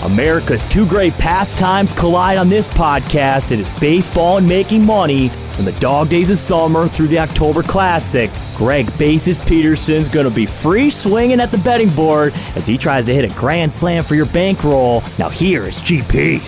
America's two great pastimes collide on this podcast. It is baseball and making money. From the dog days of summer through the October Classic, Greg Bases Peterson's going to be free swinging at the betting board as he tries to hit a grand slam for your bankroll. Now here is GP.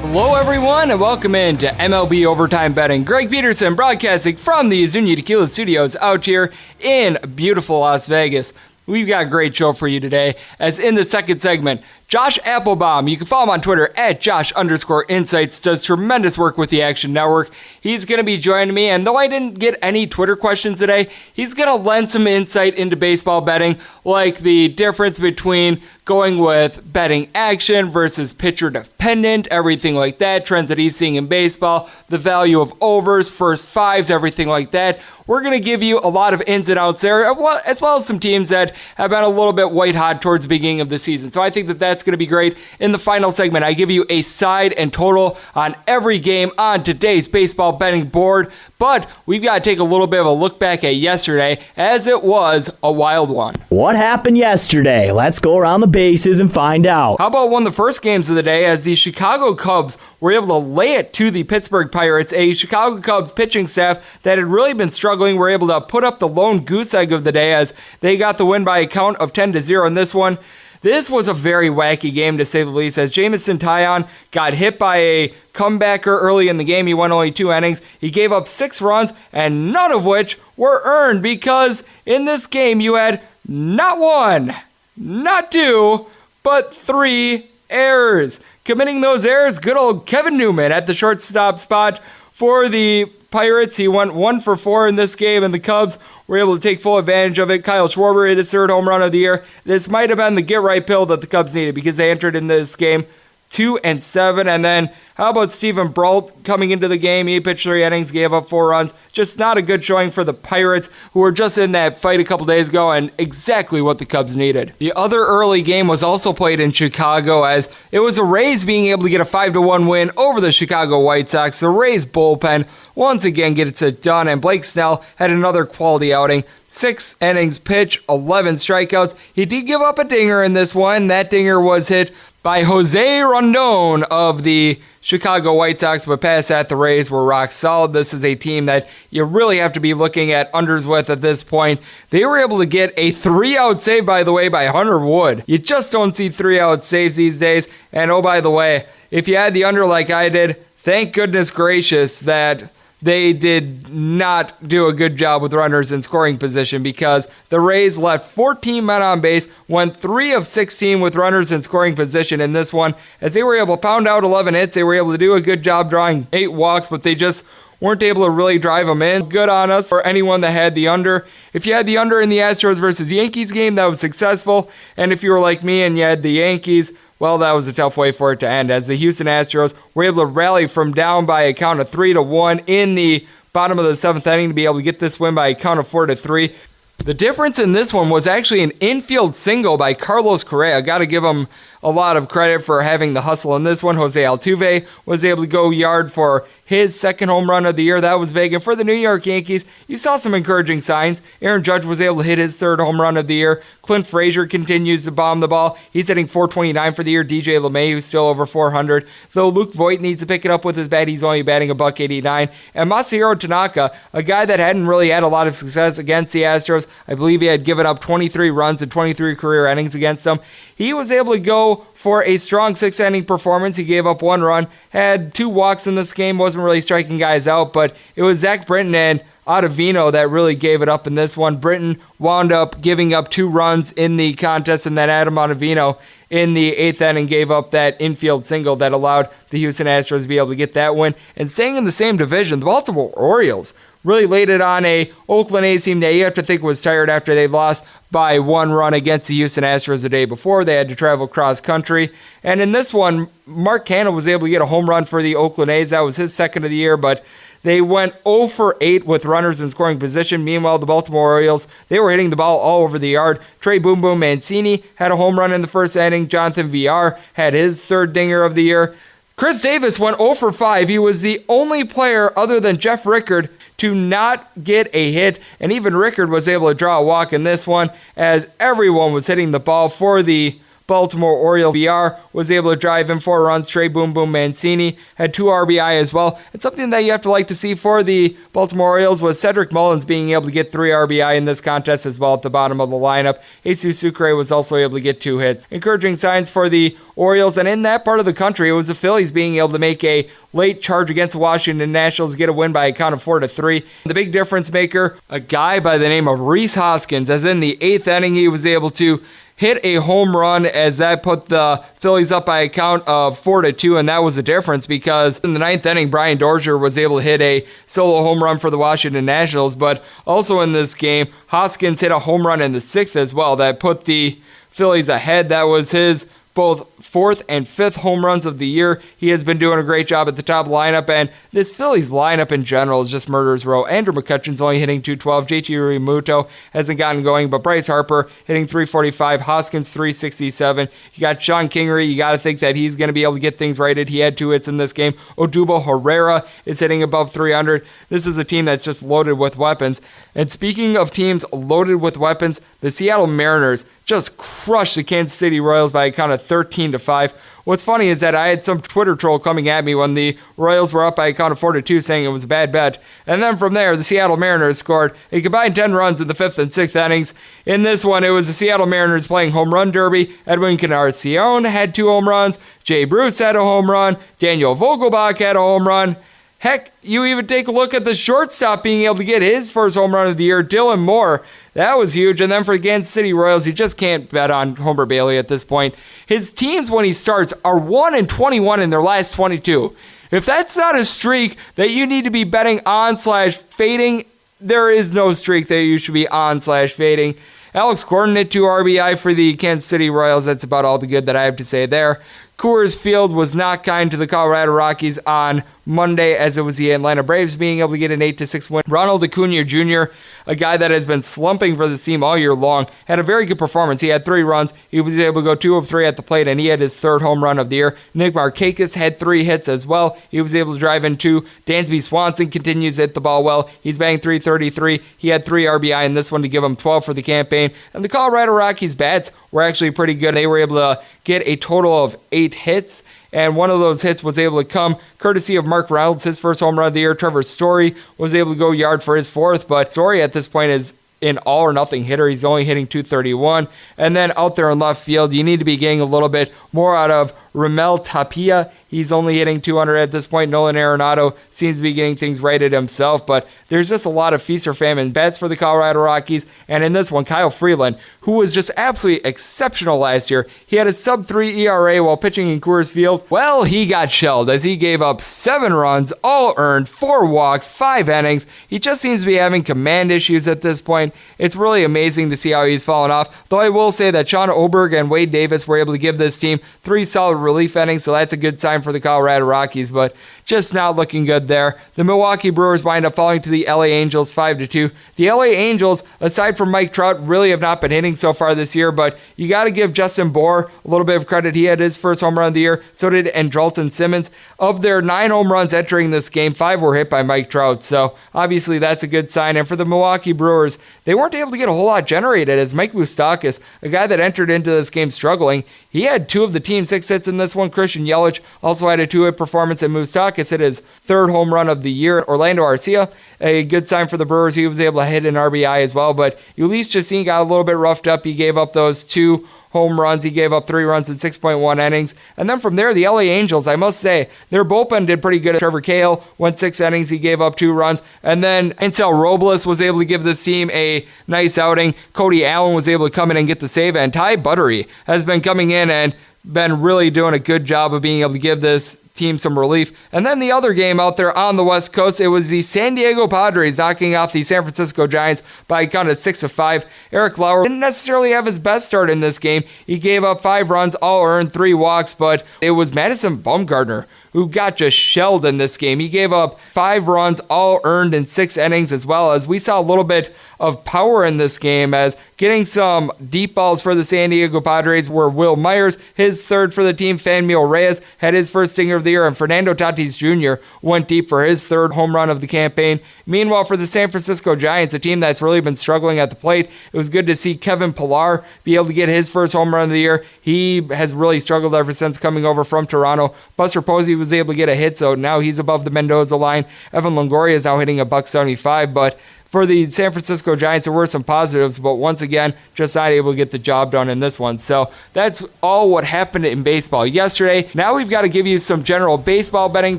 Hello everyone and welcome in to MLB Overtime Betting. Greg Peterson broadcasting from the Azuñia Tequila Studios out here in beautiful Las Vegas. We've got a great show for you today, as in the second segment, Josh Appelbaum, you can follow him on Twitter at Josh_Insights, does tremendous work with the Action Network. He's going to be joining me, and though I didn't get any Twitter questions today, he's going to lend some insight into baseball betting, like the difference between going with betting action versus pitcher dependent, everything like that, trends that he's seeing in baseball, the value of overs, first fives, everything like that. We're going to give you a lot of ins and outs there, as well as some teams that have been a little bit white hot towards the beginning of the season. So I think that that's going to be great. In the final segment, I give you a side and total on every game on today's baseball betting board. But we've got to take a little bit of a look back at yesterday, as it was a wild one. What happened yesterday? Let's go around the bases and find out. How about one of the first games of the day, as the Chicago Cubs were able to lay it to the Pittsburgh Pirates, a Chicago Cubs pitching staff that had really been struggling, were able to put up the lone goose egg of the day as they got the win by a count of 10-0 in this one. This was a very wacky game, to say the least, as Jameson Taillon got hit by a comebacker early in the game. He went only 2 innings. He gave up 6 runs, and none of which were earned, because in this game you had not 1, not 2, but 3 errors. Committing those errors, good old Kevin Newman at the shortstop spot for the Pirates. He went 1 for 4 in this game, and the Cubs were able to take full advantage of it. Kyle Schwarber hit his 3rd home run of the year. This might have been the get-right pill that the Cubs needed, because they entered in this game 2-7. And then how about Steven Brault coming into the game? He pitched 3 innings, gave up 4 runs. Just not a good showing for the Pirates, who were just in that fight a couple days ago, and exactly what the Cubs needed. The other early game was also played in Chicago, as it was the Rays being able to get a 5-1 win over the Chicago White Sox. The Rays bullpen once again gets it done, and Blake Snell had another quality outing. 6 innings pitch, 11 strikeouts. He did give up a dinger in this one. That dinger was hit by Jose Rondon of the Chicago White Sox, but past that, the Rays were rock solid. This is a team that you really have to be looking at unders with at this point. They were able to get a 3-out save, by the way, by Hunter Wood. You just don't see 3-out saves these days. And oh, by the way, if you had the under like I did, thank goodness gracious that they did not do a good job with runners in scoring position, because the Rays left 14 men on base, went 3 of 16 with runners in scoring position in this one. As they were able to pound out 11 hits, they were able to do a good job drawing 8 walks, but they just weren't able to really drive them in. Good on us for anyone that had the under. If you had the under in the Astros versus Yankees game, that was successful. And if you were like me and you had the Yankees, well, that was a tough way for it to end, as the Houston Astros were able to rally from down by a count of 3-1 in the bottom of the 7th inning to be able to get this win by a count of 4-3. The difference in this one was actually an infield single by Carlos Correa. Got to give him a lot of credit for having the hustle in this one. Jose Altuve was able to go yard for his 2nd home run of the year. That was big. And for the New York Yankees, you saw some encouraging signs. Aaron Judge was able to hit his 3rd home run of the year. Clint Frazier continues to bomb the ball. He's hitting .429 for the year. DJ LeMay, who's still over .400. Though Luke Voit needs to pick it up with his bat, he's only batting $189. And Masahiro Tanaka, a guy that hadn't really had a lot of success against the Astros. I believe he had given up 23 runs in 23 career innings against them. He was able to go for a strong 6th-inning performance. He gave up 1 run, had 2 walks in this game, wasn't really striking guys out, but it was Zach Britton and Ottavino that really gave it up in this one. Britton wound up giving up 2 runs in the contest, and then Adam Ottavino in the 8th inning gave up that infield single that allowed the Houston Astros to be able to get that win. And staying in the same division, the Baltimore Orioles really laid it on a Oakland A's team that you have to think was tired after they lost by 1 run against the Houston Astros the day before. They had to travel cross country. And in this one, Mark Canha was able to get a home run for the Oakland A's. That was his 2nd of the year, but they went 0 for 8 with runners in scoring position. Meanwhile, the Baltimore Orioles, they were hitting the ball all over the yard. Trey Boom Boom Mancini had a home run in the 1st inning. Jonathan Villar had his 3rd dinger of the year. Chris Davis went 0 for 5. He was the only player other than Jeff Rickard to not get a hit, and even Rickard was able to draw a walk in this one as everyone was hitting the ball for the Baltimore Orioles. VR was able to drive in 4 runs. Trey Boom Boom Mancini had 2 RBI as well. And something that you have to like to see for the Baltimore Orioles was Cedric Mullins being able to get 3 RBI in this contest as well at the bottom of the lineup. Jesus Sucre was also able to get 2 hits. Encouraging signs for the Orioles, and in that part of the country, it was the Phillies being able to make a late charge against the Washington Nationals, get a win by a count of 4-3. The big difference maker, a guy by the name of Rhys Hoskins, as in the 8th inning, he was able to hit a home run as that put the Phillies up by a count of 4-2, and that was the difference because in the 9th inning, Brian Dozier was able to hit a solo home run for the Washington Nationals, but also in this game, Hoskins hit a home run in the 6th as well that put the Phillies ahead. That was his both 4th and 5th home runs of the year. He has been doing a great job at the top lineup, and this Phillies lineup in general is just murderer's row. Andrew McCutcheon's only hitting .212. JT Realmuto hasn't gotten going, but Bryce Harper hitting .345. Hoskins .367. You got Sean Kingery. You got to think that he's going to be able to get things righted. He had 2 hits in this game. Odubel Herrera is hitting above .300. This is a team that's just loaded with weapons. And speaking of teams loaded with weapons, the Seattle Mariners just crushed the Kansas City Royals by a count of 13-5. What's funny is that I had some Twitter troll coming at me when the Royals were up by a count of 4-2 saying it was a bad bet. And then from there, the Seattle Mariners scored a combined 10 runs in the 5th and 6th innings. In this one, it was the Seattle Mariners playing home run derby. Edwin Encarnacion had 2 home runs. Jay Bruce had a home run. Daniel Vogelbach had a home run. Heck, you even take a look at the shortstop being able to get his first home run of the year, Dylan Moore. That was huge. And then for the Kansas City Royals, you just can't bet on Homer Bailey at this point. His teams, when he starts, are 1-21 in their last 22. If that's not a streak that you need to be betting on/fading, there is no streak that you should be on/fading. Alex Gordon hit 2 RBI for the Kansas City Royals. That's about all the good that I have to say there. Coors Field was not kind to the Colorado Rockies on Monday, as it was the Atlanta Braves being able to get an 8-6 win. Ronald Acuna Jr., a guy that has been slumping for the team all year long, had a very good performance. He had 3 runs. He was able to go 2 of 3 at the plate, and he had his 3rd home run of the year. Nick Markakis had 3 hits as well. He was able to drive in 2. Dansby Swanson continues to hit the ball well. He's batting .333. He had 3 RBI in this one to give him 12 for the campaign. And the Colorado Rockies' bats were actually pretty good. They were able to get a total of 8 hits, and one of those hits was able to come courtesy of Mark Reynolds, his first home run of the year. Trevor Story was able to go yard for his 4th, but Story at this point is an all-or-nothing hitter. He's only hitting .231. And then out there in left field, you need to be getting a little bit more out of Ramel Tapia. He's only hitting .200 at this point. Nolan Arenado seems to be getting things righted himself, but there's just a lot of feast or famine bets for the Colorado Rockies. And in this one, Kyle Freeland, who was just absolutely exceptional last year, he had a sub-3 ERA while pitching in Coors Field. Well, he got shelled as he gave up 7 runs, all earned, 4 walks, 5 innings. He just seems to be having command issues at this point. It's really amazing to see how he's fallen off, though I will say that Sean Oberg and Wade Davis were able to give this team 3 solid relief innings, so that's a good sign for the Colorado Rockies, but just not looking good there. The Milwaukee Brewers wind up falling to the LA Angels 5-2. The LA Angels, aside from Mike Trout, really have not been hitting so far this year, but you got to give Justin Bour a little bit of credit. He had his first home run of the year. So did Andrelton Simmons. Of their 9 home runs entering this game, 5 were hit by Mike Trout, so obviously that's a good sign. And for the Milwaukee Brewers, they weren't able to get a whole lot generated as Mike Moustakas, a guy that entered into this game struggling, he had 2 of the team's 6 hits in this one. Christian Yelich also had a 2-hit performance, and Moustakas hit his 3rd home run of the year. Orlando Arcia, a good sign for the Brewers. He was able to hit an RBI as well, but Ulysses Chacin got a little bit roughed up. He gave up those 2 home runs. He gave up 3 runs in 6.1 innings. And then from there, the LA Angels, I must say, their bullpen did pretty good. Trevor Cale went 6 innings. He gave up 2 runs. And then Ansel Robles was able to give this team a nice outing. Cody Allen was able to come in and get the save. And Ty Buttery has been coming in and been really doing a good job of being able to give this team some relief. And then the other game out there on the West Coast, it was the San Diego Padres knocking off the San Francisco Giants by a count of 6-5. Eric Lauer didn't necessarily have his best start in this game. He gave up 5 runs, all earned, 3 walks, but it was Madison Bumgarner who got just shelled in this game. He gave up 5 runs, all earned in 6 innings, as well as we saw a little bit of power in this game, as getting some deep balls for the San Diego Padres were Will Myers, his third for the team. Fanmil Reyes had his first stinger of the year, and Fernando Tatis Jr. went deep for his third home run of the campaign. Meanwhile, for the San Francisco Giants, a team that's really been struggling at the plate, it was good to see Kevin Pillar be able to get his first home run of the year. He has really struggled ever since coming over from Toronto. Buster Posey was able to get a hit, so now he's above the Mendoza line. Evan Longoria is now hitting $175, but for the San Francisco Giants, there were some positives, but once again, just not able to get the job done in this one. So that's all what happened in baseball yesterday. Now we've got to give you some general baseball betting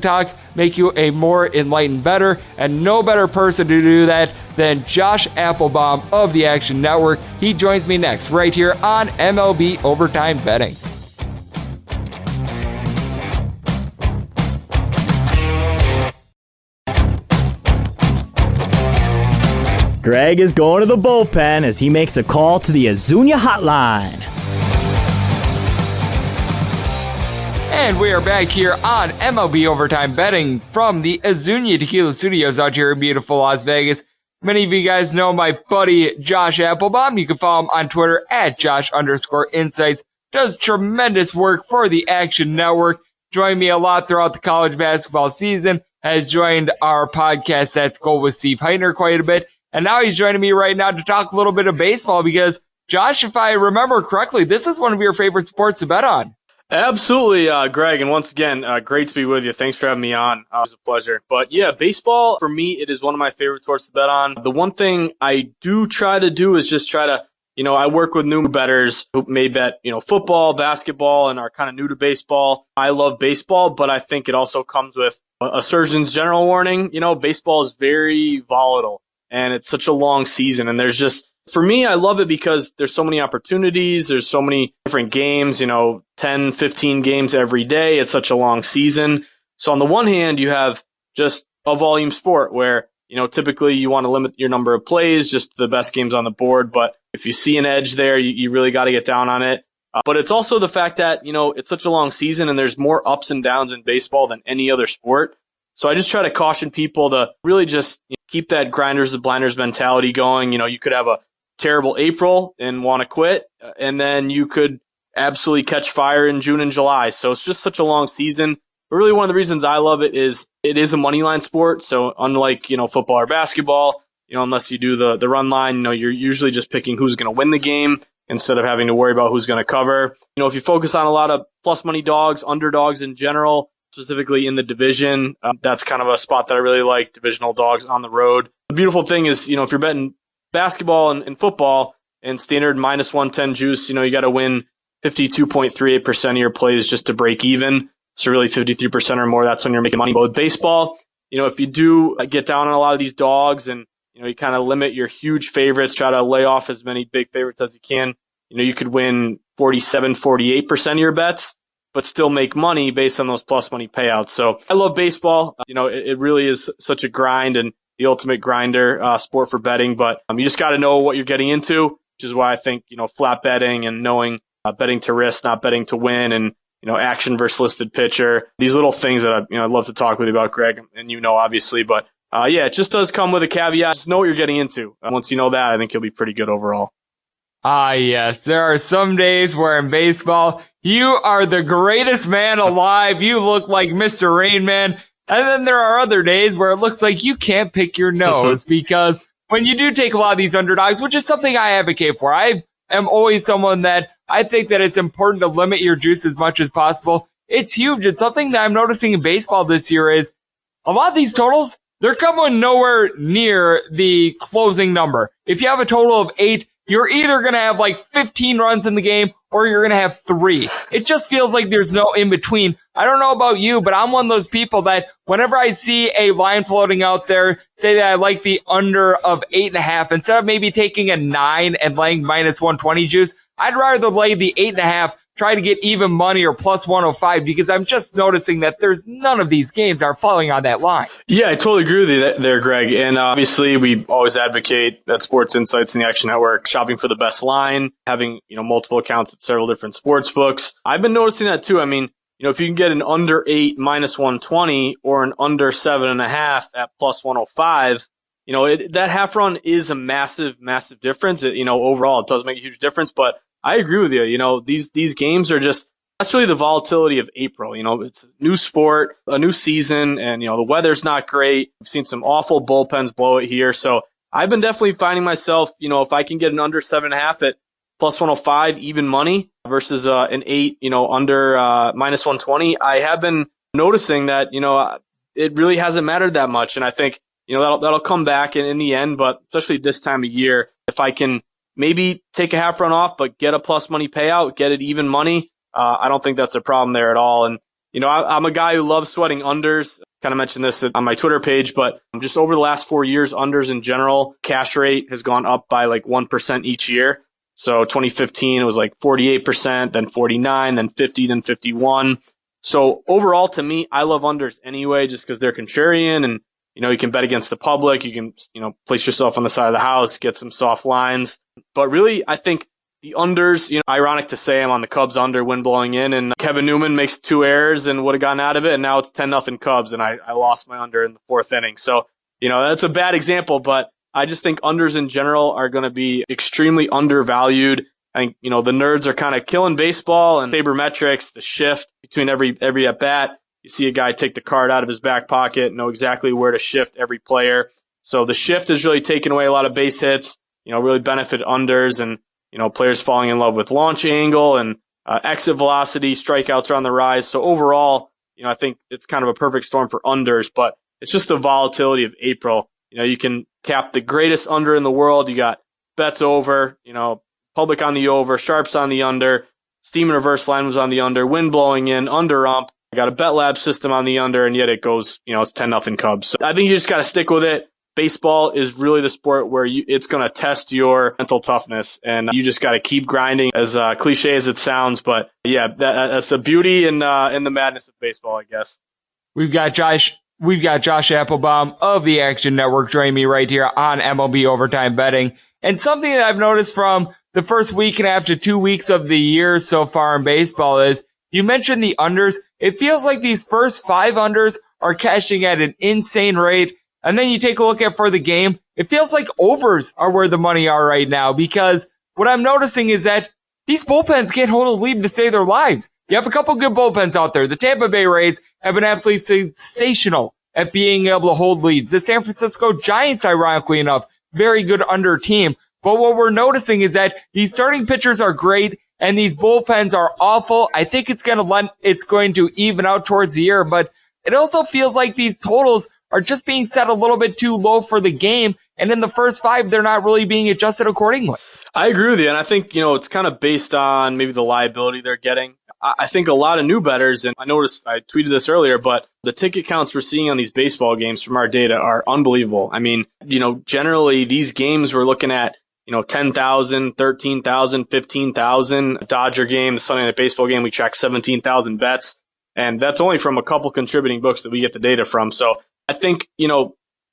talk, make you a more enlightened bettor, and no better person to do that than Josh Appelbaum of the Action Network. He joins me next right here on MLB Overtime Betting. Greg is going to the bullpen as he makes a call to the Azuña hotline. And we are back here on MLB Overtime Betting from the Azuña Tequila Studios out here in beautiful Las Vegas. Many of you guys know my buddy Josh Appelbaum. You can follow him on Twitter at Josh_insights. Does tremendous work for the Action Network. Joined me a lot throughout the college basketball season. Has joined our podcast, That's Gold with Steve Heitner, quite a bit. And now he's joining me right now to talk a little bit of baseball because, Josh, if I remember correctly, this is one of your favorite sports to bet on. Absolutely, Greg. And once again, great to be with you. Thanks for having me on. It was a pleasure. But yeah, baseball, for me, it is one of my favorite sports to bet on. The one thing I do try to do is just try to, I work with new bettors who may bet, football, basketball, and are kind of new to baseball. I love baseball, but I think it also comes with a surgeon's general warning. Baseball is very volatile. And it's such a long season. And there's just, for me, I love it because there's so many opportunities. There's so many different games, 10, 15 games every day. It's such a long season. So on the one hand, you have just a volume sport where, typically you want to limit your number of plays, just the best games on the board. But if you see an edge there, you really got to get down on it. But it's also the fact that, it's such a long season and there's more ups and downs in baseball than any other sport. So I just try to caution people to really just keep that grinders to blinders mentality going. You could have a terrible April and want to quit, and then you could absolutely catch fire in June and July. So it's just such a long season. But really one of the reasons I love it is a money line sport. So unlike, football or basketball, unless you do the run line, you're usually just picking who's going to win the game instead of having to worry about who's going to cover. If you focus on a lot of plus money dogs, underdogs in general, specifically in the division, that's kind of a spot that I really like, divisional dogs on the road. The beautiful thing is, if you're betting basketball and football and standard minus 110 juice, you got to win 52.38% of your plays just to break even. So really 53% or more, that's when you're making money. But with baseball, if you do get down on a lot of these dogs and, you kind of limit your huge favorites, try to lay off as many big favorites as you can, you could win 47, 48% of your bets, but still make money based on those plus money payouts. So I love baseball. It really is such a grind and the ultimate grinder sport for betting, but you just got to know what you're getting into, which is why I think, flat betting and knowing betting to risk, not betting to win, and, action versus listed pitcher, these little things that I'd love to talk with you about, Greg, and obviously, but yeah, it just does come with a caveat. Just know what you're getting into. Once you know that, I think you'll be pretty good overall. Yes, there are some days where in baseball, you are the greatest man alive. You look like Mr. Rain Man. And then there are other days where it looks like you can't pick your nose because when you do take a lot of these underdogs, which is something I advocate for, I am always someone that I think that it's important to limit your juice as much as possible. It's huge. It's something that I'm noticing in baseball this year is a lot of these totals, they're coming nowhere near the closing number. If you have a total of 8, you're either going to have like 15 runs in the game or you're going to have 3. It just feels like there's no in between. I don't know about you, but I'm one of those people that whenever I see a line floating out there, say that I like the under of 8.5, instead of maybe taking a 9 and laying minus 120 juice, I'd rather lay the 8.5, try to get even money or plus 105 because I'm just noticing that there's none of these games are falling on that line. Yeah, I totally agree with you there, Greg. And obviously, we always advocate that Sports Insights and the Action Network, shopping for the best line, having multiple accounts at several different sports books. I've been noticing that too. if you can get an under 8 minus 120 or an under 7.5 at plus 105, that half run is a massive, massive difference. Overall, it does make a huge difference. But I agree with you. These games are just, that's really the volatility of April. It's a new sport, a new season, and, the weather's not great. We've seen some awful bullpens blow it here. So I've been definitely finding myself, if I can get an under 7.5 at plus 105 even money versus an 8, under minus 120, I have been noticing that, it really hasn't mattered that much. And I think, that'll come back in the end, but especially this time of year, if I can maybe take a half run off, but get a plus money payout, get it even money, I don't think that's a problem there at all. And, I'm a guy who loves sweating unders. Kind of mentioned this on my Twitter page, but just over the last 4 years, unders in general, cash rate has gone up by like 1% each year. So 2015, it was like 48%, then 49, then 50, then 51. So overall, to me, I love unders anyway, just because they're contrarian and, you can bet against the public. You can, place yourself on the side of the house, get some soft lines. But really, I think the unders, ironic to say I'm on the Cubs under, wind blowing in, and Kevin Newman makes 2 errors and would have gotten out of it. And now it's 10-0 Cubs, and I lost my under in the 4th inning. So, that's a bad example, but I just think unders in general are going to be extremely undervalued. I think, the nerds are kind of killing baseball and sabermetrics, the shift between every at bat. You see a guy take the card out of his back pocket, know exactly where to shift every player. So the shift has really taken away a lot of base hits, really benefit unders, and, players falling in love with launch angle and exit velocity, strikeouts are on the rise. So overall, I think it's kind of a perfect storm for unders, but it's just the volatility of April. You can cap the greatest under in the world. You got bets over, public on the over, sharps on the under, steam and reverse line was on the under, wind blowing in, under ump. I got a bet lab system on the under, and yet it goes, it's 10-0 Cubs. So I think you just got to stick with it. Baseball is really the sport where it's going to test your mental toughness, and you just got to keep grinding, as cliche as it sounds. But yeah, that's the beauty and the madness of baseball, I guess. We've got Josh Appelbaum of the Action Network joining me right here on MLB Overtime Betting. And something that I've noticed from the first week and a half to 2 weeks of the year so far in baseball is, you mentioned the unders. It feels like these first 5 unders are cashing at an insane rate. And then you take a look at for the game, it feels like overs are where the money are right now, because what I'm noticing is that these bullpens can't hold a lead to save their lives. You have a couple good bullpens out there. The Tampa Bay Rays have been absolutely sensational at being able to hold leads. The San Francisco Giants, ironically enough, very good under team. But what we're noticing is that these starting pitchers are great and these bullpens are awful. I think it's going to even out towards the year, but it also feels like these totals are just being set a little bit too low for the game. And in the first 5, they're not really being adjusted accordingly. I agree with you. And I think, it's kind of based on maybe the liability they're getting. I think a lot of new bettors, and I noticed, I tweeted this earlier, but the ticket counts we're seeing on these baseball games from our data are unbelievable. I mean, generally these games we're looking at, 10,000, 13,000, 15,000. Dodger game, the Sunday Night Baseball game, we track 17,000 bets. And that's only from a couple contributing books that we get the data from. So I think, the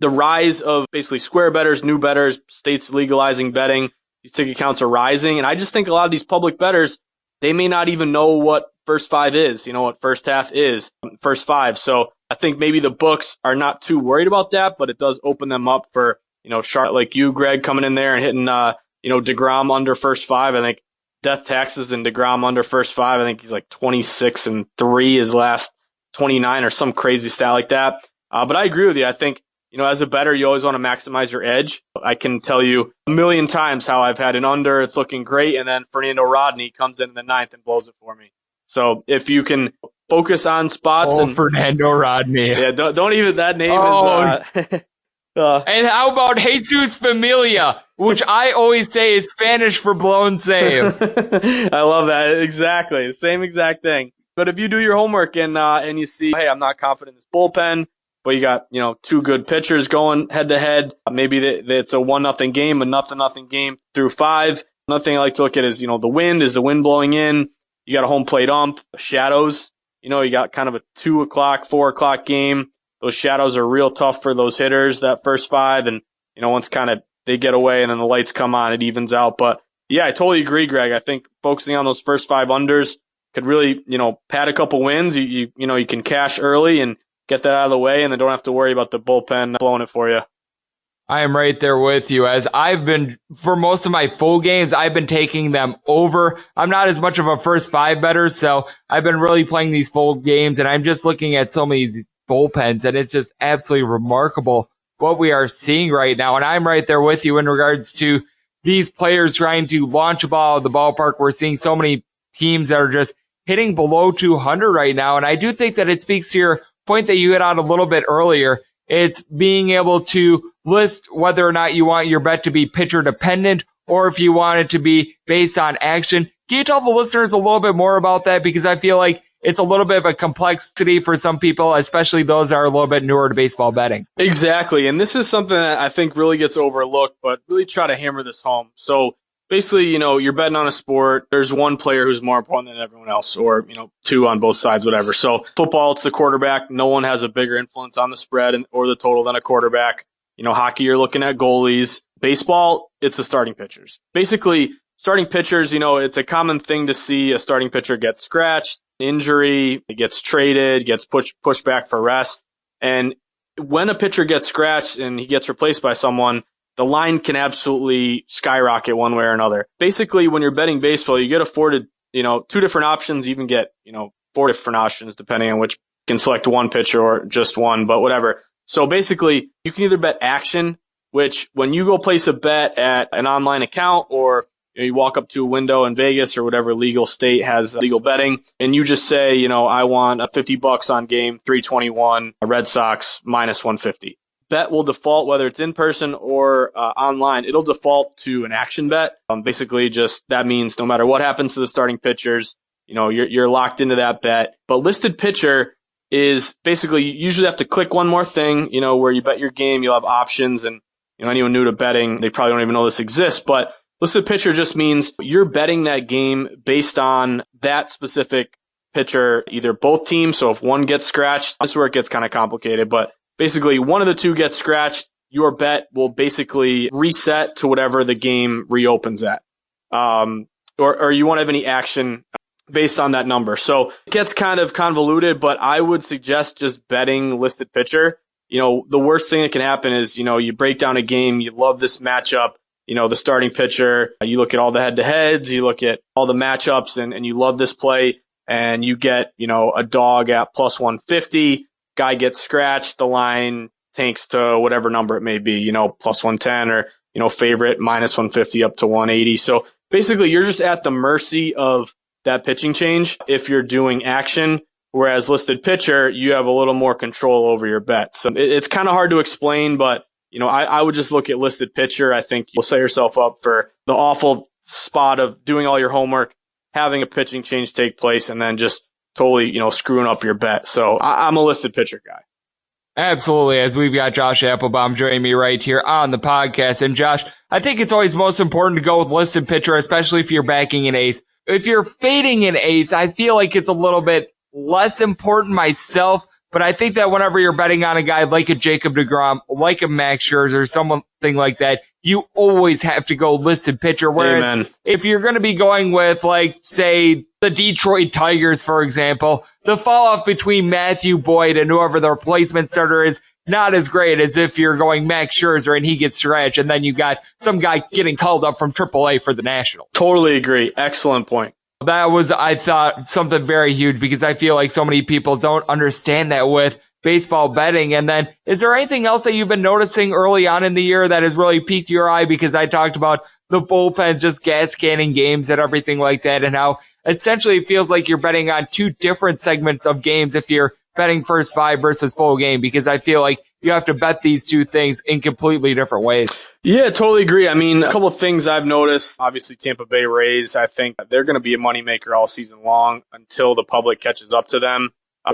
rise of basically square bettors, new bettors, states legalizing betting, these ticket counts are rising. And I just think a lot of these public bettors, they may not even know what first 5 is, what first half is, first 5. So I think maybe the books are not too worried about that, but it does open them up for, sharp like you, Greg, coming in there and hitting, DeGrom under first 5. I think death taxes and DeGrom under first 5. I think he's like 26-3 his last 29 or some crazy stat like that. But I agree with you. I think, as a bettor, you always want to maximize your edge. I can tell you a million times how I've had an under, it's looking great, and then Fernando Rodney comes in the 9th and blows it for me. So if you can focus on spots. Fernando Rodney. Yeah, don't even, that name is. And how about Jesus Familia, which I always say is Spanish for blown save. I love that. Exactly. The same exact thing. But if you do your homework and you see, hey, I'm not confident in this bullpen, but you got, 2 good pitchers going head to head. Maybe it's a 1-0 game, a 0-0 game through 5. Another thing I like to look at is, the wind. Is the wind blowing in? You got a home plate ump, shadows. You got kind of a 2 o'clock, 4 o'clock game. Those shadows are real tough for those hitters, that first 5. And, once kind of they get away and then the lights come on, it evens out. But yeah, I totally agree, Greg. I think focusing on those first 5 unders, could really, pad a couple wins. You can cash early and get that out of the way, and then don't have to worry about the bullpen blowing it for you. I am right there with you. As I've been, for most of my full games, I've been taking them over. I'm not as much of a first five better, so I've been really playing these full games, and I'm just looking at so many bullpens, and it's just absolutely remarkable what we are seeing right now. And I'm right there with you in regards to these players trying to launch a ball at the ballpark. We're seeing so many teams that are just hitting below 200 right now, and I do think that it speaks to your point that you hit on a little bit earlier. It's being able to list whether or not you want your bet to be pitcher dependent or if you want it to be based on action. Can you tell the listeners a little bit more about that? Because I feel like it's a little bit of a complexity for some people, especially those that are a little bit newer to baseball betting. Exactly. And this is something that I think really gets overlooked, but really try to hammer this home. So basically, you're betting on a sport. There's one player who's more important than everyone else, or, two on both sides, whatever. So football, it's the quarterback. No one has a bigger influence on the spread or the total than a quarterback. Hockey, you're looking at goalies. Baseball, it's the starting pitchers. Basically, starting pitchers, it's a common thing to see a starting pitcher get scratched, injury, it gets traded, gets pushed back for rest. And when a pitcher gets scratched and he gets replaced by someone, the line can absolutely skyrocket one way or another. Basically, when you're betting baseball, you get afforded, two different options. You even get, 4 different options depending on which you can select one pitcher or just one, but whatever. So basically, you can either bet action, which when you go place a bet at an online account or you walk up to a window in Vegas or whatever legal state has legal betting, and you just say, I want $50 on game 321, Red Sox minus 150. Bet will default, whether it's in person or online, it'll default to an action bet. Basically, just that means no matter what happens to the starting pitchers, you're locked into that bet. But listed pitcher is basically you usually have to click one more thing, where you bet your game, you'll have options, and anyone new to betting, they probably don't even know this exists. But listed pitcher just means you're betting that game based on that specific pitcher, either both teams. So if one gets scratched, this is where it gets kind of complicated, but basically, one of the two gets scratched, your bet will basically reset to whatever the game reopens at. Or you won't have any action based on that number. So it gets kind of convoluted, but I would suggest just betting listed pitcher. The worst thing that can happen is, you break down a game, you love this matchup, the starting pitcher, you look at all the head-to-heads, you look at all the matchups, and you love this play, and you get, a dog at plus 150. Guy gets scratched, the line tanks to whatever number it may be, plus 110 or, favorite minus 150 up to 180. So basically you're just at the mercy of that pitching change if you're doing action, whereas listed pitcher, you have a little more control over your bet. So it's kind of hard to explain, but, I would just look at listed pitcher. I think you'll set yourself up for the awful spot of doing all your homework, having a pitching change take place, and then just totally, screwing up your bet. So I'm a listed pitcher guy. Absolutely. As we've got Josh Appelbaum joining me right here on the podcast. And Josh, I think it's always most important to go with listed pitcher, especially if you're backing an ace. If you're fading an ace, I feel like it's a little bit less important myself, but I think that whenever you're betting on a guy like a Jacob deGrom, like a Max Scherzer, something like that, you always have to go listed pitcher. Whereas if you're going to be going with, like, say, the Detroit Tigers, for example, the fall off between Matthew Boyd and whoever the replacement starter is not as great as if you're going Max Scherzer and he gets scratched and then you got some guy getting called up from AAA for the Nationals. Totally agree. Excellent point. That was, I thought, something very huge because I feel like so many people don't understand that with baseball betting. And then, is there anything else that you've been noticing early on in the year that has really piqued your eye? Because I talked about the bullpens just gas canning games and everything like that, and how essentially it feels like you're betting on two different segments of games if you're betting first five versus full game, because I feel like you have to bet these two things in completely different ways. Yeah, totally agree. I mean, a couple of things I've noticed, obviously Tampa Bay Rays, I think they're going to be a moneymaker all season long until the public catches up to them.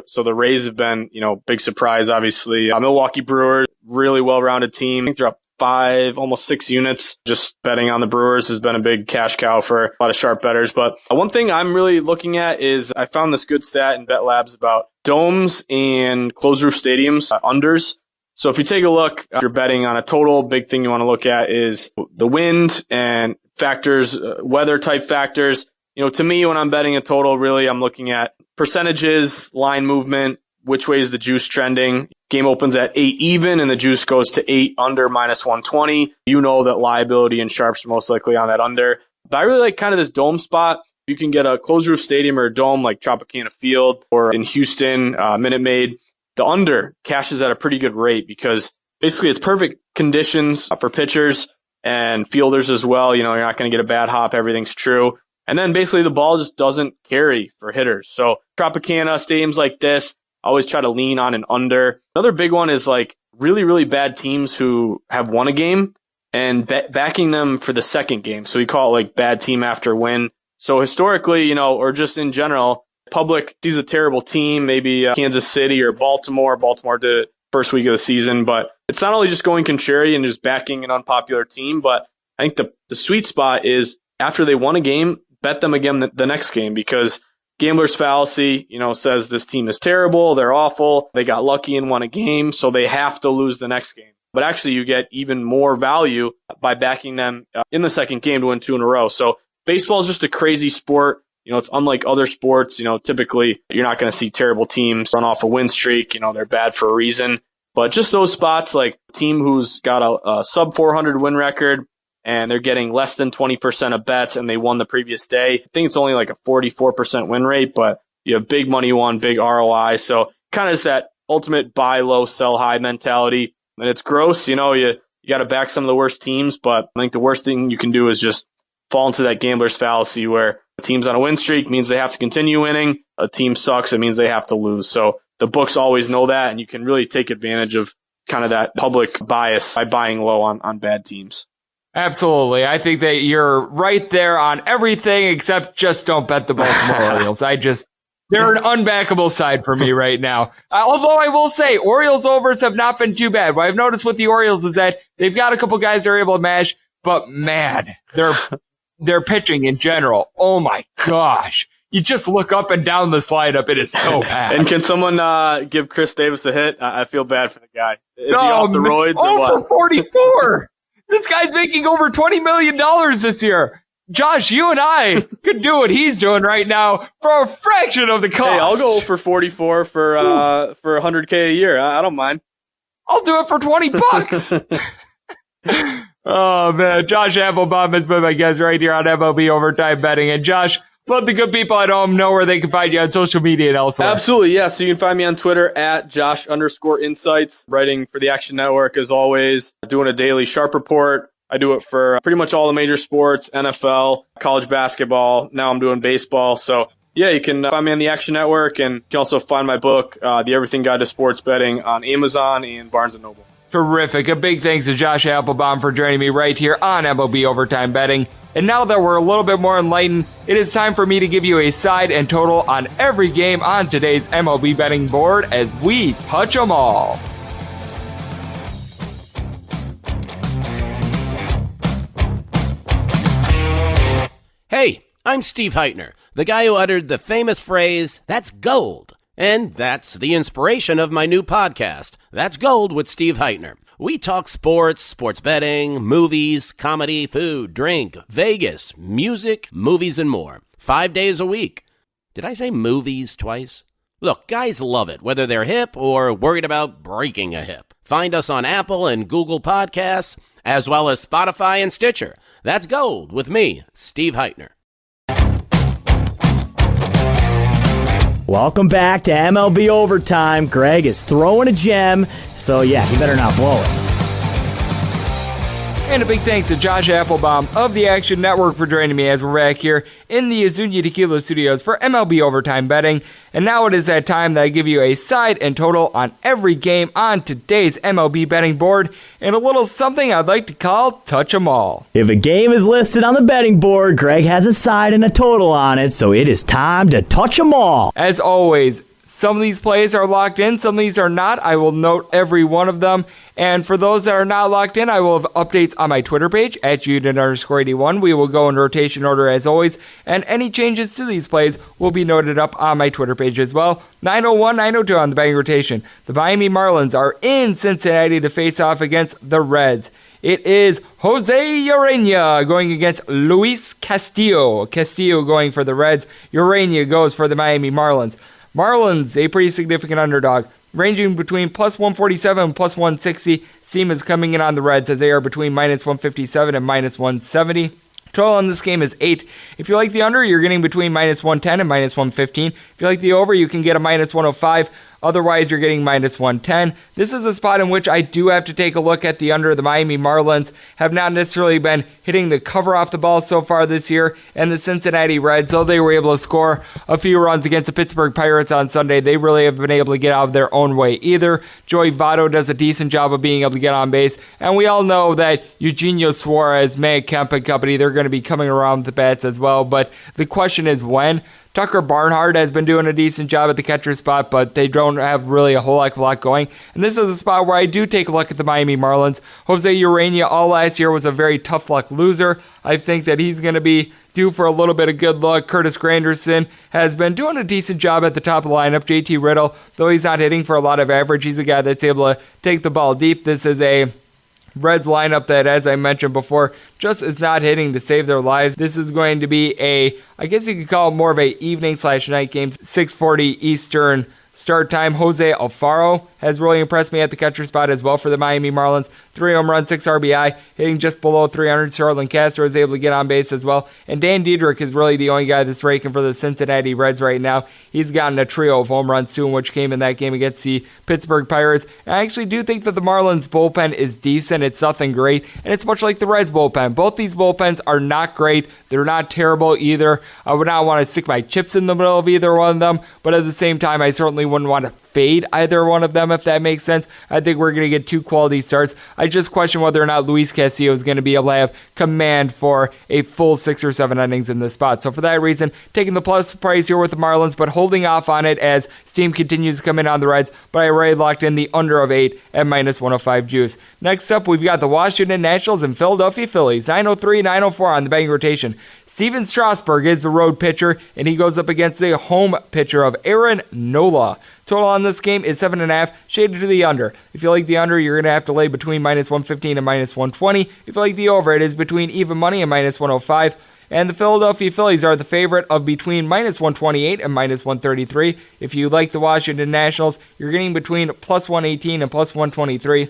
So the Rays have been, big surprise, obviously. Milwaukee Brewers, really well-rounded team. I think they're up 5, almost 6 units. Just betting on the Brewers has been a big cash cow for a lot of sharp bettors. But one thing I'm really looking at is I found this good stat in Bet Labs about domes and closed roof stadiums, unders. So if you take a look, if you're betting on a total, big thing you want to look at is the wind and factors, weather type factors. to me, when I'm betting a total, really, I'm looking at percentages, line movement, which way is the juice trending. Game opens at 8 even, and the juice goes to 8 under minus 120. You know that liability and sharps are most likely on that under. But I really like kind of this dome spot. You can get a closed roof stadium or a dome like Tropicana Field or in Houston, Minute Maid. The under cashes at a pretty good rate because basically it's perfect conditions for pitchers and fielders as well. You're not going to get a bad hop. Everything's true. And then basically the ball just doesn't carry for hitters. So Tropicana, stadiums like this, I always try to lean on an under. Another big one is like really, really bad teams who have won a game and backing them for the second game. So we call it like bad team after win. So historically, or just in general, public sees a terrible team, maybe Kansas City or Baltimore. Baltimore did it first week of the season, but it's not only just going contrary and just backing an unpopular team, but I think the sweet spot is after they won a game, bet them again the next game because gambler's fallacy, says this team is terrible, they're awful, they got lucky and won a game, so they have to lose the next game. But actually you get even more value by backing them in the second game to win 2 in a row. So baseball is just a crazy sport. It's unlike other sports. Typically you're not going to see terrible teams run off a win streak. They're bad for a reason. But just those spots like a team who's got a sub 400 win record and they're getting less than 20% of bets and they won the previous day. I think it's only like a 44% win rate, but you have big money won, big ROI. So kind of is that ultimate buy low, sell high mentality. And it's gross. You got to back some of the worst teams, but I think the worst thing you can do is just fall into that gambler's fallacy where a team's on a win streak means they have to continue winning. A team sucks, it means they have to lose. So the books always know that, and you can really take advantage of kind of that public bias by buying low on bad teams. Absolutely. I think that you're right there on everything except just don't bet the Baltimore Orioles. They're an unbackable side for me right now. Although I will say Orioles overs have not been too bad. What I've noticed with the Orioles is that they've got a couple guys that are able to mash, but man, they're pitching in general. Oh my gosh. You just look up and down this lineup. It is so bad. And can someone give Chris Davis a hit? I feel bad for the guy. Is he off the roids or what? Over 44. This guy's making over $20 million this year. Josh, you and I could do what he's doing right now for a fraction of the cost. Hey, I'll go for 44 for $100K a year. I don't mind. I'll do it for $20. Oh man, Josh Appelbaum has been my guest right here on MLB Overtime Betting. And Josh, let the good people at home know where they can find you on social media and elsewhere. Absolutely, yeah. So you can find me on Twitter at Josh_Insights, writing for the Action Network as always, doing a daily Sharp Report. I do it for pretty much all the major sports, NFL, college basketball. Now I'm doing baseball. So yeah, you can find me on the Action Network, and you can also find my book, The Everything Guide to Sports Betting, on Amazon and Barnes & Noble. Terrific. A big thanks to Josh Appelbaum for joining me right here on MLB Overtime Betting. And now that we're a little bit more enlightened, it is time for me to give you a side and total on every game on today's MLB betting board as we touch them all. Hey, I'm Steve Heitner, the guy who uttered the famous phrase, "That's gold." And that's the inspiration of my new podcast, That's Gold with Steve Heitner. We talk sports, sports betting, movies, comedy, food, drink, Vegas, music, movies, and more. 5 days a week. Did I say movies twice? Look, guys love it, whether they're hip or worried about breaking a hip. Find us on Apple and Google Podcasts, as well as Spotify and Stitcher. That's Gold with me, Steve Heitner. Welcome back to MLB Overtime. Greg is throwing a gem, so yeah, he better not blow it. And a big thanks to Josh Appelbaum of the Action Network for joining me as we're back here in the Azuña Tequila Studios for MLB Overtime Betting. And now it is that time that I give you a side and total on every game on today's MLB betting board, and a little something I'd like to call Touch 'em All. If a game is listed on the betting board, Greg has a side and a total on it, so it is time to touch 'em all. As always, Some of these plays are locked in, some of these are not. I will note every one of them. And for those that are not locked in, I will have updates on my Twitter page at @unit_81. We will go in rotation order as always, and any changes to these plays will be noted up on my Twitter page as well. 901, 902 on the batting rotation. The Miami Marlins are in Cincinnati to face off against the Reds. It is Jose Urena going against Luis Castillo. Castillo going for the Reds. Urena goes for the Miami Marlins. Marlins, a pretty significant underdog, ranging between plus 147 and plus 160. Steam is coming in on the Reds as they are between minus 157 and minus 170. Total on this game is 8. If you like the under, you're getting between minus 110 and minus 115. If you like the over, you can get a minus 105. Otherwise, you're getting minus 110. This is a spot in which I do have to take a look at the under. The Miami Marlins have not necessarily been hitting the cover off the ball so far this year. And the Cincinnati Reds, though they were able to score a few runs against the Pittsburgh Pirates on Sunday, they really have been able to get out of their own way either. Joey Votto does a decent job of being able to get on base. And we all know that Eugenio Suarez, Matt Kemp and company, they're going to be coming around the bats as well. But the question is when. Tucker Barnhart has been doing a decent job at the catcher spot, but they don't have really a whole heck of a lot going. And this is a spot where I do take a look at the Miami Marlins. Jose Urena all last year was a very tough luck loser. I think that he's going to be due for a little bit of good luck. Curtis Granderson has been doing a decent job at the top of the lineup. JT Riddle, though he's not hitting for a lot of average, he's a guy that's able to take the ball deep. This is a Reds lineup that, as I mentioned before, just is not hitting to save their lives. This is going to be I guess you could call it more of a evening/night game, 6:40 Eastern start time. Jose Alfaro has really impressed me at the catcher spot as well for the Miami Marlins. 3 home runs, 6 RBI, hitting just below 300. Starlin Castro is able to get on base as well. And Dan Diedrich is really the only guy that's raking for the Cincinnati Reds right now. He's gotten a trio of home runs too, which came in that game against the Pittsburgh Pirates. And I actually do think that the Marlins bullpen is decent. It's nothing great, and it's much like the Reds bullpen. Both these bullpens are not great. They're not terrible either. I would not want to stick my chips in the middle of either one of them, but at the same time, I certainly wouldn't want to fade either one of them, if that makes sense. I think we're going to get 2 quality starts. I just question whether or not Luis Castillo is going to be able to have command for a full 6 or 7 innings in this spot. So for that reason, taking the plus price here with the Marlins, but holding off on it as steam continues to come in on the Reds. But I already locked in the under of 8 at minus 105 juice. Next up, we've got the Washington Nationals and Philadelphia Phillies. 903, 904 on the batting rotation. Steven Strasburg is the road pitcher, and he goes up against the home pitcher of Aaron Nola. Total on this game is 7.5, shaded to the under. If you like the under, you're going to have to lay between minus 115 and minus 120. If you like the over, it is between even money and minus 105. And the Philadelphia Phillies are the favorite of between minus 128 and minus 133. If you like the Washington Nationals, you're getting between plus 118 and plus 123.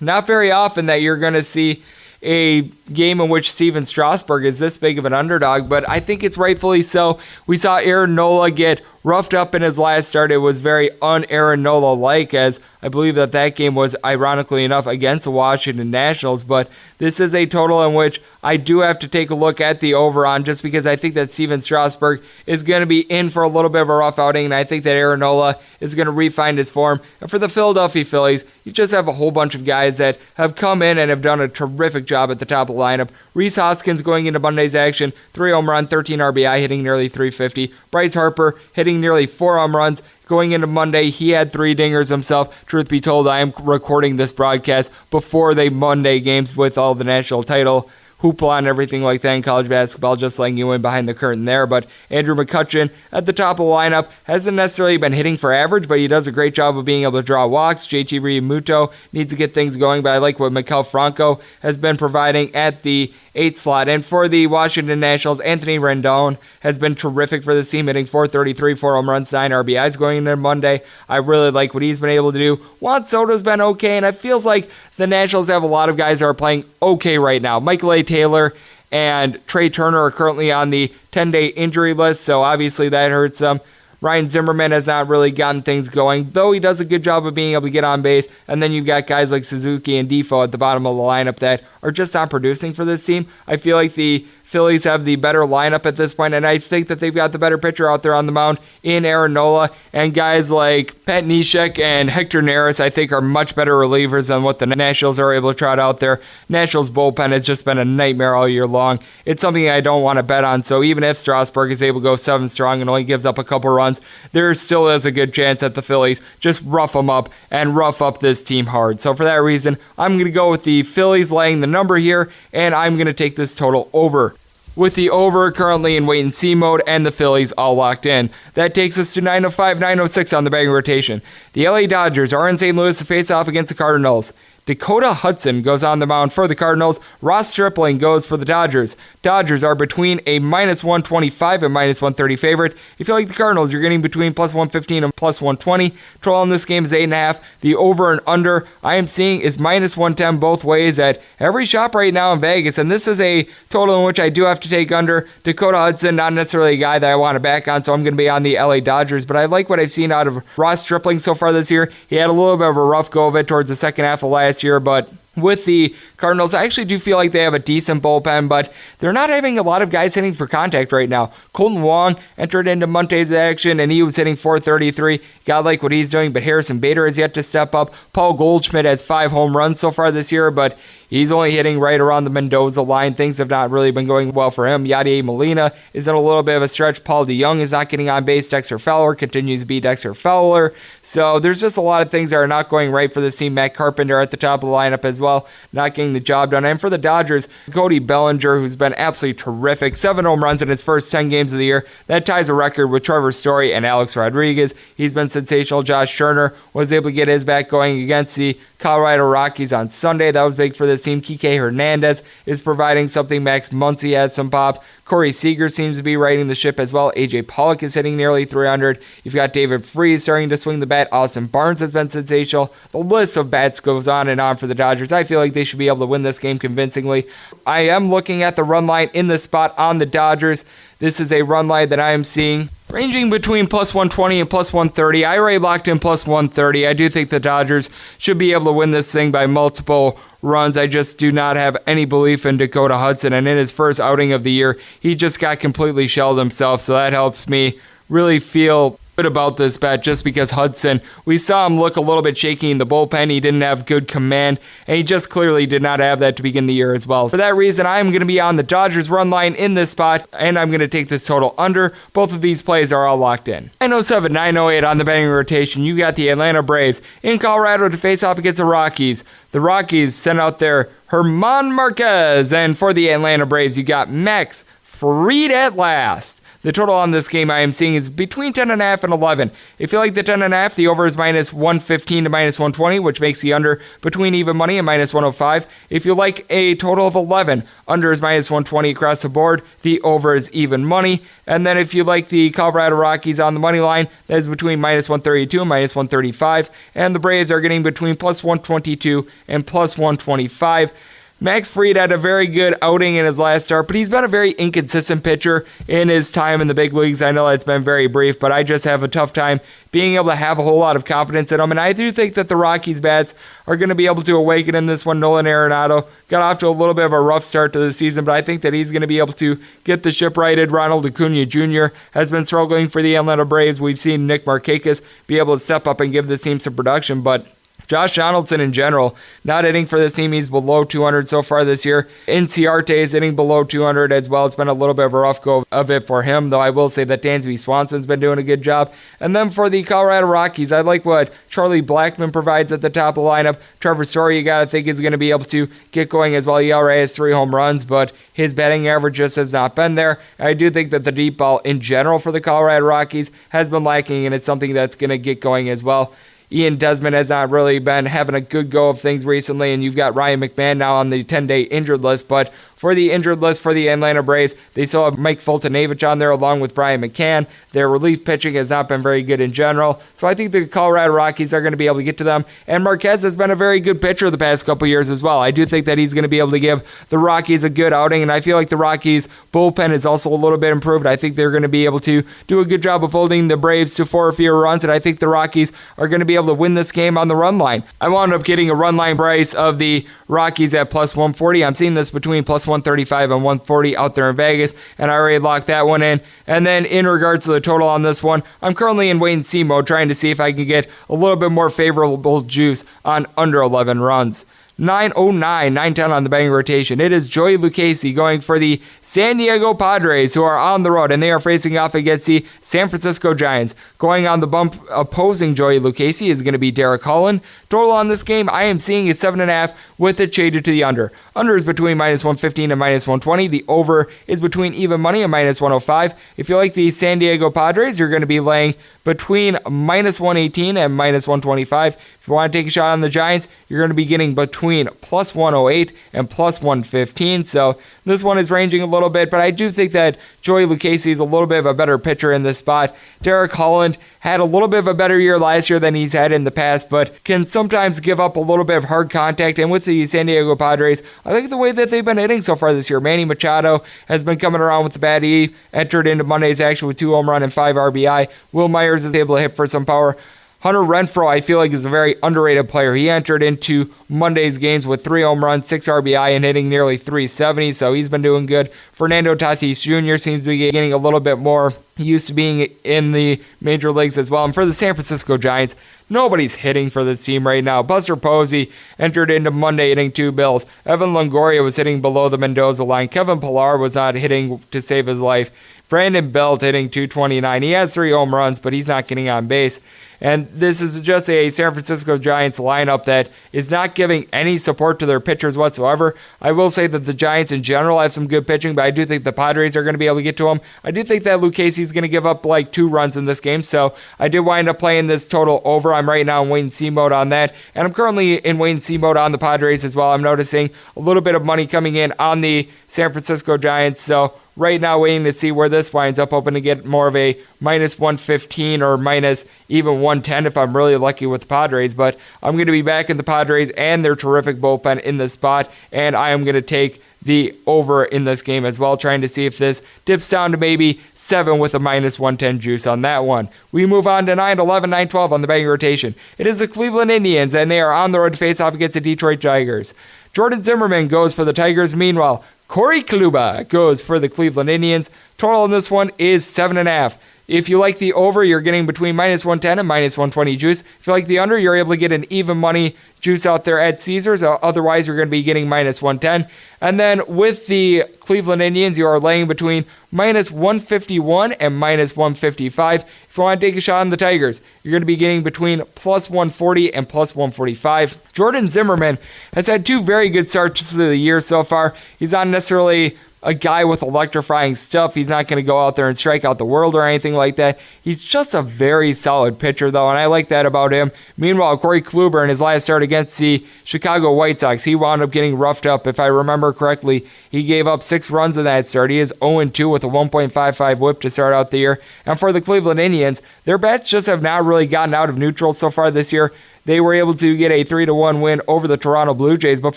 Not very often that you're going to see a game in which Steven Strasburg is this big of an underdog, but I think it's rightfully so. We saw Aaron Nola get roughed up in his last start. It was very un-Aaron Nola-like, as I believe that game was, ironically enough, against the Washington Nationals, but this is a total in which I do have to take a look at the over on, just because I think that Steven Strasburg is going to be in for a little bit of a rough outing, and I think that Aaron Nola is going to refine his form. And for the Philadelphia Phillies, you just have a whole bunch of guys that have come in and have done a terrific job at the top of the lineup. Rhys Hoskins going into Monday's action, 3 home run, 13 RBI, hitting nearly 350. Bryce Harper hitting nearly 4 home runs. Going into Monday, he had 3 dingers himself. Truth be told, I am recording this broadcast before the Monday games with all the national title hoopla and everything like that in college basketball, just letting you in behind the curtain there. But Andrew McCutchen at the top of the lineup hasn't necessarily been hitting for average, but he does a great job of being able to draw walks. JT Realmuto needs to get things going, but I like what Maikel Franco has been providing at the 8 slot. And for the Washington Nationals, Anthony Rendon has been terrific for this team, hitting .433, 4 home runs, 9 RBIs going into Monday. I really like what he's been able to do. Juan Soto's been okay, and it feels like the Nationals have a lot of guys that are playing okay right now. Michael A. Taylor and Trey Turner are currently on the 10-day injury list, so obviously that hurts them. Ryan Zimmerman has not really gotten things going, though he does a good job of being able to get on base. And then you've got guys like Suzuki and Defoe at the bottom of the lineup that are just not producing for this team. I feel like the Phillies have the better lineup at this point, and I think that they've got the better pitcher out there on the mound in Aaron Nola, and guys like Pat Neshek and Hector Neris I think are much better relievers than what the Nationals are able to trot out there. Nationals bullpen has just been a nightmare all year long. It's something I don't want to bet on, so even if Strasburg is able to go 7 strong and only gives up a couple runs, there still is a good chance that the Phillies just rough them up and rough up this team hard. So for that reason, I'm going to go with the Phillies laying the number here, and I'm going to take this total over. With the over currently in wait-and-see mode and the Phillies all locked in. That takes us to 9:05, 9:06 on the betting rotation. The LA Dodgers are in St. Louis to face off against the Cardinals. Dakota Hudson goes on the mound for the Cardinals. Ross Stripling goes for the Dodgers. Dodgers are between a -125 and -130 favorite. If you like the Cardinals, you're getting between +115 and +120. Total in this game is 8.5. The over and under I am seeing is -110 both ways at every shop right now in Vegas. And this is a total in which I do have to take under. Dakota Hudson, not necessarily a guy that I want to back on, so I'm going to be on the LA Dodgers. But I like what I've seen out of Ross Stripling so far this year. He had a little bit of a rough go of it towards the second half of last year, but with the Cardinals, I actually do feel like they have a decent bullpen, but they're not having a lot of guys hitting for contact right now. Colton Wong entered into Monday's action, and he was hitting .433. God like what he's doing, but Harrison Bader has yet to step up. Paul Goldschmidt has 5 home runs so far this year, but he's only hitting right around the Mendoza line. Things have not really been going well for him. Yadier Molina is in a little bit of a stretch. Paul DeYoung is not getting on base. Dexter Fowler continues to be Dexter Fowler. So there's just a lot of things that are not going right for this team. Matt Carpenter at the top of the lineup as well, not getting the job done. And for the Dodgers, Cody Bellinger, who's been absolutely terrific. 7 home runs in his first 10 games of the year. That ties a record with Trevor Story and Alex Rodriguez. He's been sensational. Josh Scherner was able to get his bat going against the Colorado Rockies on Sunday. That was big for this team. Kike Hernandez is providing something. Max Muncy has some pop. Corey Seager seems to be riding the ship as well. A.J. Pollock is hitting nearly 300. You've got David Freese starting to swing the bat. Austin Barnes has been sensational. The list of bats goes on and on for the Dodgers. I feel like they should be able to win this game convincingly. I am looking at the run line in the spot on the Dodgers. This is a run line that I am seeing ranging between +120 and +130. I already locked in +130. I do think the Dodgers should be able to win this thing by multiple runs. I just do not have any belief in Dakota Hudson, and in his first outing of the year, he just got completely shelled himself, so that helps me really feel good about this bet just because Hudson, we saw him look a little bit shaky in the bullpen. He didn't have good command, and he just clearly did not have that to begin the year as well. For that reason, I'm going to be on the Dodgers run line in this spot, and I'm going to take this total under. Both of these plays are all locked in. 907, 908 on the betting rotation. You got the Atlanta Braves in Colorado to face off against the Rockies. The Rockies sent out their German Marquez, and for the Atlanta Braves, you got Max Fried at last. The total on this game I am seeing is between 10.5 and 11. If you like the 10.5, the over is -115 to -120, which makes the under between even money and -105. If you like a total of 11, under is -120 across the board. The over is even money. And then if you like the Colorado Rockies on the money line, that is between -132 and -135. And the Braves are getting between +122 and +125. Max Fried had a very good outing in his last start, but he's been a very inconsistent pitcher in his time in the big leagues. I know it's been very brief, but I just have a tough time being able to have a whole lot of confidence in him. And I do think that the Rockies bats are going to be able to awaken in this one. Nolan Arenado got off to a little bit of a rough start to the season, but I think that he's going to be able to get the ship righted. Ronald Acuna Jr. has been struggling for the Atlanta Braves. We've seen Nick Markakis be able to step up and give this team some production, but Josh Donaldson in general, not hitting for this team. He's below 200 so far this year. Inciarte is hitting below 200 as well. It's been a little bit of a rough go of it for him, though I will say that Dansby Swanson's been doing a good job. And then for the Colorado Rockies, I like what Charlie Blackmon provides at the top of the lineup. Trevor Story, you got to think, is going to be able to get going as well. He already has 3 home runs, but his batting average just has not been there. I do think that the deep ball in general for the Colorado Rockies has been lacking, and it's something that's going to get going as well. Ian Desmond has not really been having a good go of things recently, and you've got Ryan McMahon now on the 10-day injured list, but for the injured list for the Atlanta Braves, they still have Mike Fultonavich on there along with Brian McCann. Their relief pitching has not been very good in general, so I think the Colorado Rockies are going to be able to get to them, and Marquez has been a very good pitcher the past couple years as well. I do think that he's going to be able to give the Rockies a good outing, and I feel like the Rockies' bullpen is also a little bit improved. I think they're going to be able to do a good job of holding the Braves to 4 or fewer runs, and I think the Rockies are going to be able to win this game on the run line. I wound up getting a run line price of the Rockies at +140. I'm seeing this between +120 135 and 140 out there in Vegas, and I already locked that one in. And then in regards to the total on this one, I'm currently in wait-and-see mode, trying to see if I can get a little bit more favorable juice on under 11 runs. 909, 910 on the betting rotation. It is Joey Lucchesi going for the San Diego Padres, who are on the road, and they are facing off against the San Francisco Giants. Going on the bump opposing Joey Lucchesi is going to be Derek Holland. Total on this game, I am seeing is 7.5 with it shaded to the under. Under is between minus 115 and minus 120. The over is between even money and minus 105. If you like the San Diego Padres, you're going to be laying between minus 118 and minus 125. If you want to take a shot on the Giants, you're going to be getting between plus 108 and plus 115. So this one is ranging a little bit, but I do think that Joey Lucchesi is a little bit of a better pitcher in this spot. Derek Holland had a little bit of a better year last year than he's had in the past, but can sometimes give up a little bit of hard contact. And with the San Diego Padres, I think the way that they've been hitting so far this year, Manny Machado has been coming around with the bat. He entered into Monday's action with 2 home run and 5 RBI. Will Myers is able to hit for some power. Hunter Renfroe, I feel like, is a very underrated player. He entered into Monday's games with 3 home runs, 6 RBI, and hitting nearly 370, so he's been doing good. Fernando Tatis Jr. seems to be getting a little bit more used to being in the major leagues as well. And for the San Francisco Giants, nobody's hitting for this team right now. Buster Posey entered into Monday hitting 2 bills. Evan Longoria was hitting below the Mendoza line. Kevin Pillar was not hitting to save his life. Brandon Belt hitting 229. He has 3 home runs, but he's not getting on base. And this is just a San Francisco Giants lineup that is not giving any support to their pitchers whatsoever. I will say that the Giants in general have some good pitching, but I do think the Padres are going to be able to get to them. I do think that Lucchesi is going to give up like 2 runs in this game, so I did wind up playing this total over. I'm right now in wait-and-see mode on that, and I'm currently in wait-and-see mode on the Padres as well. I'm noticing a little bit of money coming in on the San Francisco Giants, so right now waiting to see where this winds up, hoping to get more of a minus 115 or minus even 110 if I'm really lucky with the Padres. But I'm going to be back in the Padres and their terrific bullpen in this spot, and I am going to take the over in this game as well, trying to see if this dips down to maybe 7 with a minus 110 juice on that one. We move on to 9-11, 9-12 on the betting rotation. It is the Cleveland Indians, and they are on the road to face off against the Detroit Tigers. Jordan Zimmerman goes for the Tigers. Meanwhile, Corey Kluber goes for the Cleveland Indians. Total on this one is 7.5. If you like the over, you're getting between minus 110 and minus 120 juice. If you like the under, you're able to get an even money juice out there at Caesars. Otherwise, you're going to be getting minus 110. And then with the Cleveland Indians, you are laying between minus 151 and minus 155. If you want to take a shot on the Tigers, you're going to be getting between plus 140 and plus 145. Jordan Zimmerman has had 2 very good starts to the year so far. He's not necessarily a guy with electrifying stuff. He's not going to go out there and strike out the world or anything like that. He's just a very solid pitcher, though, and I like that about him. Meanwhile, Corey Kluber in his last start against the Chicago White Sox, he wound up getting roughed up. If I remember correctly, he gave up 6 runs in that start. He is 0-2 with a 1.55 whip to start out the year. And for the Cleveland Indians, their bats just have not really gotten out of neutral so far this year. They were able to get a 3-1 win over the Toronto Blue Jays, but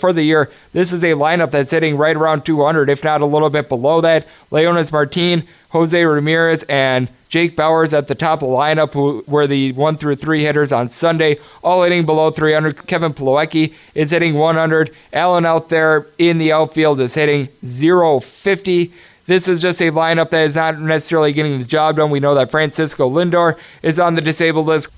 for the year, this is a lineup that's hitting right around 200, if not a little bit below that. Leonis Martin, Jose Ramirez, and Jake Bauers at the top of the lineup, who were the 1 through 3 hitters on Sunday, all hitting below 300. Kevin Plawecki is hitting 100. Allen out there in the outfield is hitting 050. This is just a lineup that is not necessarily getting the job done. We know that Francisco Lindor is on the disabled list.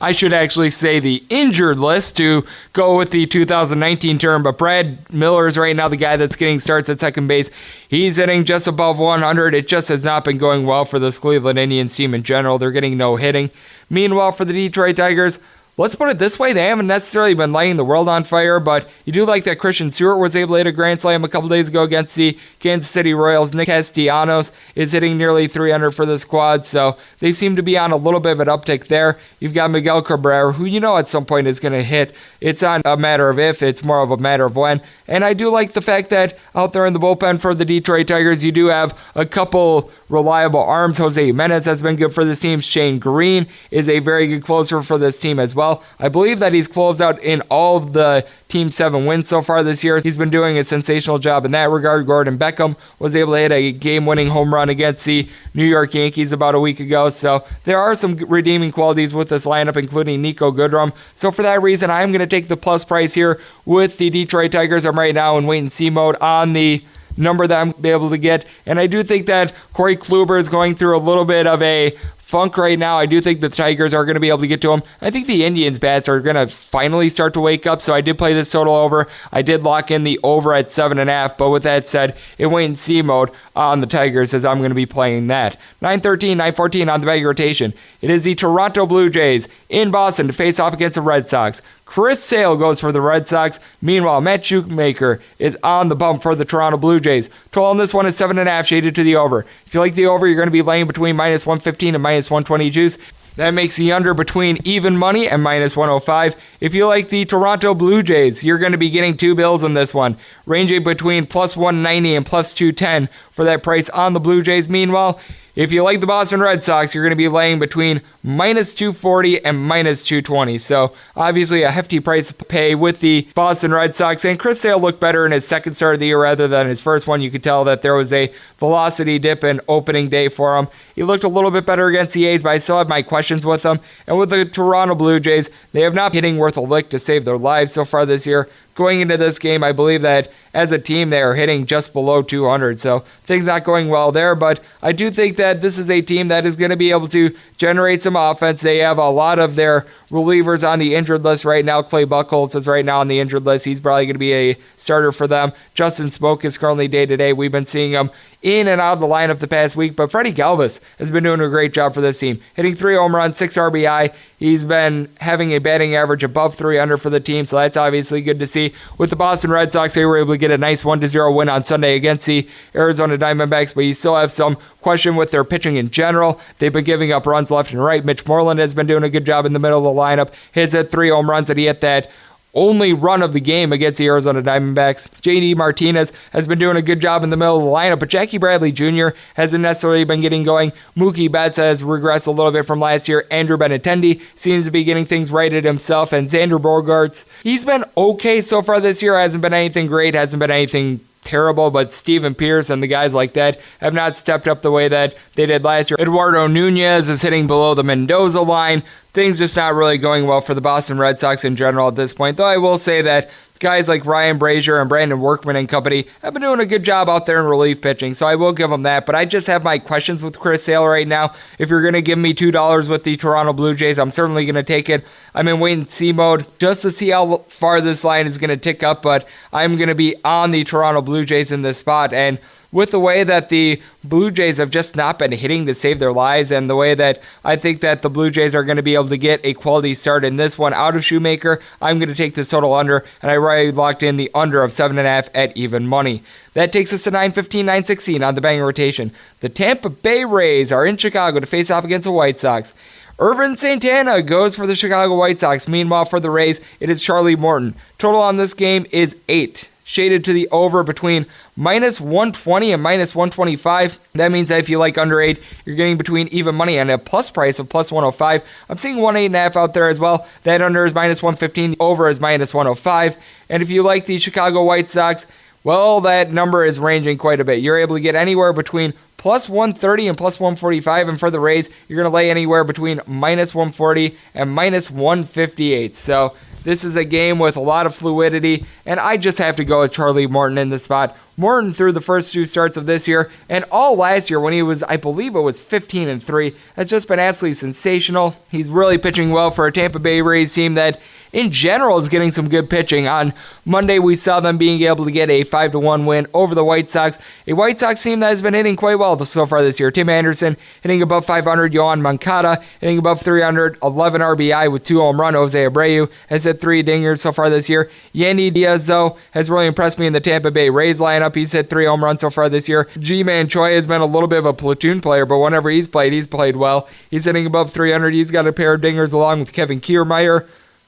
I should actually say the injured list to go with the 2019 term, but Brad Miller is right now the guy that's getting starts at second base. He's hitting just above 100. It just has not been going well for this Cleveland Indians team in general. They're getting no hitting. Meanwhile, for the Detroit Tigers, let's put it this way, they haven't necessarily been lighting the world on fire, but you do like that Christian Stewart was able to hit a grand slam a couple days ago against the Kansas City Royals. Nick Castellanos is hitting nearly 300 for the squad, so they seem to be on a little bit of an uptick there. You've got Miguel Cabrera, who you know at some point is going to hit. It's not a matter of if, it's more of a matter of when. And I do like the fact that out there in the bullpen for the Detroit Tigers, you do have a couple reliable arms. Jose Jimenez has been good for this team. Shane Green is a very good closer for this team as well. I believe that he's closed out in all of the Team 7 wins so far this year. He's been doing a sensational job in that regard. Gordon Beckham was able to hit a game-winning home run against the New York Yankees about a week ago. So there are some redeeming qualities with this lineup, including Nico Goodrum. So for that reason, I'm going to take the plus price here with the Detroit Tigers. I'm right now in wait-and-see mode on the number that I'm be able to get. And I do think that Corey Kluber is going through a little bit of a funk right now. I do think the Tigers are going to be able to get to him. I think the Indians bats are going to finally start to wake up, so I did play this total over. I did lock in the over at 7.5, but with that said, in wait-and-see mode on the Tigers as I'm going to be playing that. 9-13, 9-14 on the betting rotation. It is the Toronto Blue Jays in Boston to face off against the Red Sox. Chris Sale goes for the Red Sox. Meanwhile, Matt Shoemaker is on the bump for the Toronto Blue Jays. Total on this one is 7.5, shaded to the over. If you like the over, you're going to be laying between minus 115 and minus 120 juice. That makes the under between even money and minus 105. If you like the Toronto Blue Jays, you're going to be getting two bills in this one, ranging between plus 190 and plus 210 for that price on the Blue Jays. Meanwhile, if you like the Boston Red Sox, you're going to be laying between minus 240 and minus 220. So obviously a hefty price to pay with the Boston Red Sox. And Chris Sale looked better in his second start of the year rather than his first one. You could tell that there was a velocity dip in opening day for him. He looked a little bit better against the A's, but I still have my questions with him. And with the Toronto Blue Jays, they have not been hitting worth a lick to save their lives so far this year. Going into this game, I believe that as a team, they are hitting just below 200, so things not going well there, but I do think that this is a team that is going to be able to generate some offense. They have a lot of their relievers on the injured list right now. Clay Buchholz is right now on the injured list. He's probably going to be a starter for them. Justin Smoke is currently day-to-day. We've been seeing him in and out of the lineup the past week, but Freddie Galvis has been doing a great job for this team, hitting 3 home runs, 6 RBI. He's been having a batting average above 300 for the team, so that's obviously good to see. With the Boston Red Sox, they were able to get a nice 1-0 win on Sunday against the Arizona Diamondbacks, but you still have some question with their pitching in general. They've been giving up runs left and right. Mitch Moreland has been doing a good job in the middle of the lineup. He's had 3 home runs that he hit that only run of the game against the Arizona Diamondbacks. J.D. Martinez has been doing a good job in the middle of the lineup, but Jackie Bradley Jr. hasn't necessarily been getting going. Mookie Betts has regressed a little bit from last year. Andrew Benintendi seems to be getting things righted himself, and Xander Bogaerts, he's been okay so far this year. Hasn't been anything great, hasn't been anything terrible, but Steven Pearce and the guys like that have not stepped up the way that they did last year. Eduardo Nunez is hitting below the Mendoza line. Things just not really going well for the Boston Red Sox in general at this point, though I will say that guys like Ryan Brazier and Brandon Workman and company have been doing a good job out there in relief pitching, so I will give them that. But I just have my questions with Chris Sale right now. If you're going to give me $2 with the Toronto Blue Jays, I'm certainly going to take it. I'm in wait-and-see mode just to see how far this line is going to tick up, but I'm going to be on the Toronto Blue Jays in this spot. And with the way that the Blue Jays have just not been hitting to save their lives, and the way that I think that the Blue Jays are going to be able to get a quality start in this one out of Shoemaker, I'm going to take this total under, and I already locked in the under of 7.5 at even money. That takes us to 9-15, 9-16 on the betting rotation. The Tampa Bay Rays are in Chicago to face off against the White Sox. Irvin Santana goes for the Chicago White Sox. Meanwhile, for the Rays, it is Charlie Morton. Total on this game is 8. Shaded to the over between minus 120 and minus 125. That means that if you like under 8, you're getting between even money and a plus price of plus 105. I'm seeing 108.5 out there as well. That under is minus 115. Over is minus 105. And if you like the Chicago White Sox, well, that number is ranging quite a bit. You're able to get anywhere between plus 130 and plus 145. And for the Rays, you're going to lay anywhere between minus 140 and minus 158. So this is a game with a lot of fluidity, and I just have to go with Charlie Morton in this spot. Morton through the first 2 starts of this year, and all last year when he was, I believe it was 15-3, has just been absolutely sensational. He's really pitching well for a Tampa Bay Rays team that in general is getting some good pitching. On Monday, we saw them being able to get a 5-1 win over the White Sox, a White Sox team that has been hitting quite well so far this year. Tim Anderson hitting above 500, Yohan Moncada hitting above 300, 11 RBI with 2 home runs. Jose Abreu has hit 3 dingers so far this year. Yandy Diaz, though, has really impressed me in the Tampa Bay Rays lineup. He's hit 3 home runs so far this year. G-Man Choi has been a little bit of a platoon player, but whenever he's played well. He's hitting above 300. He's got a pair of dingers along with Kevin Kiermaier,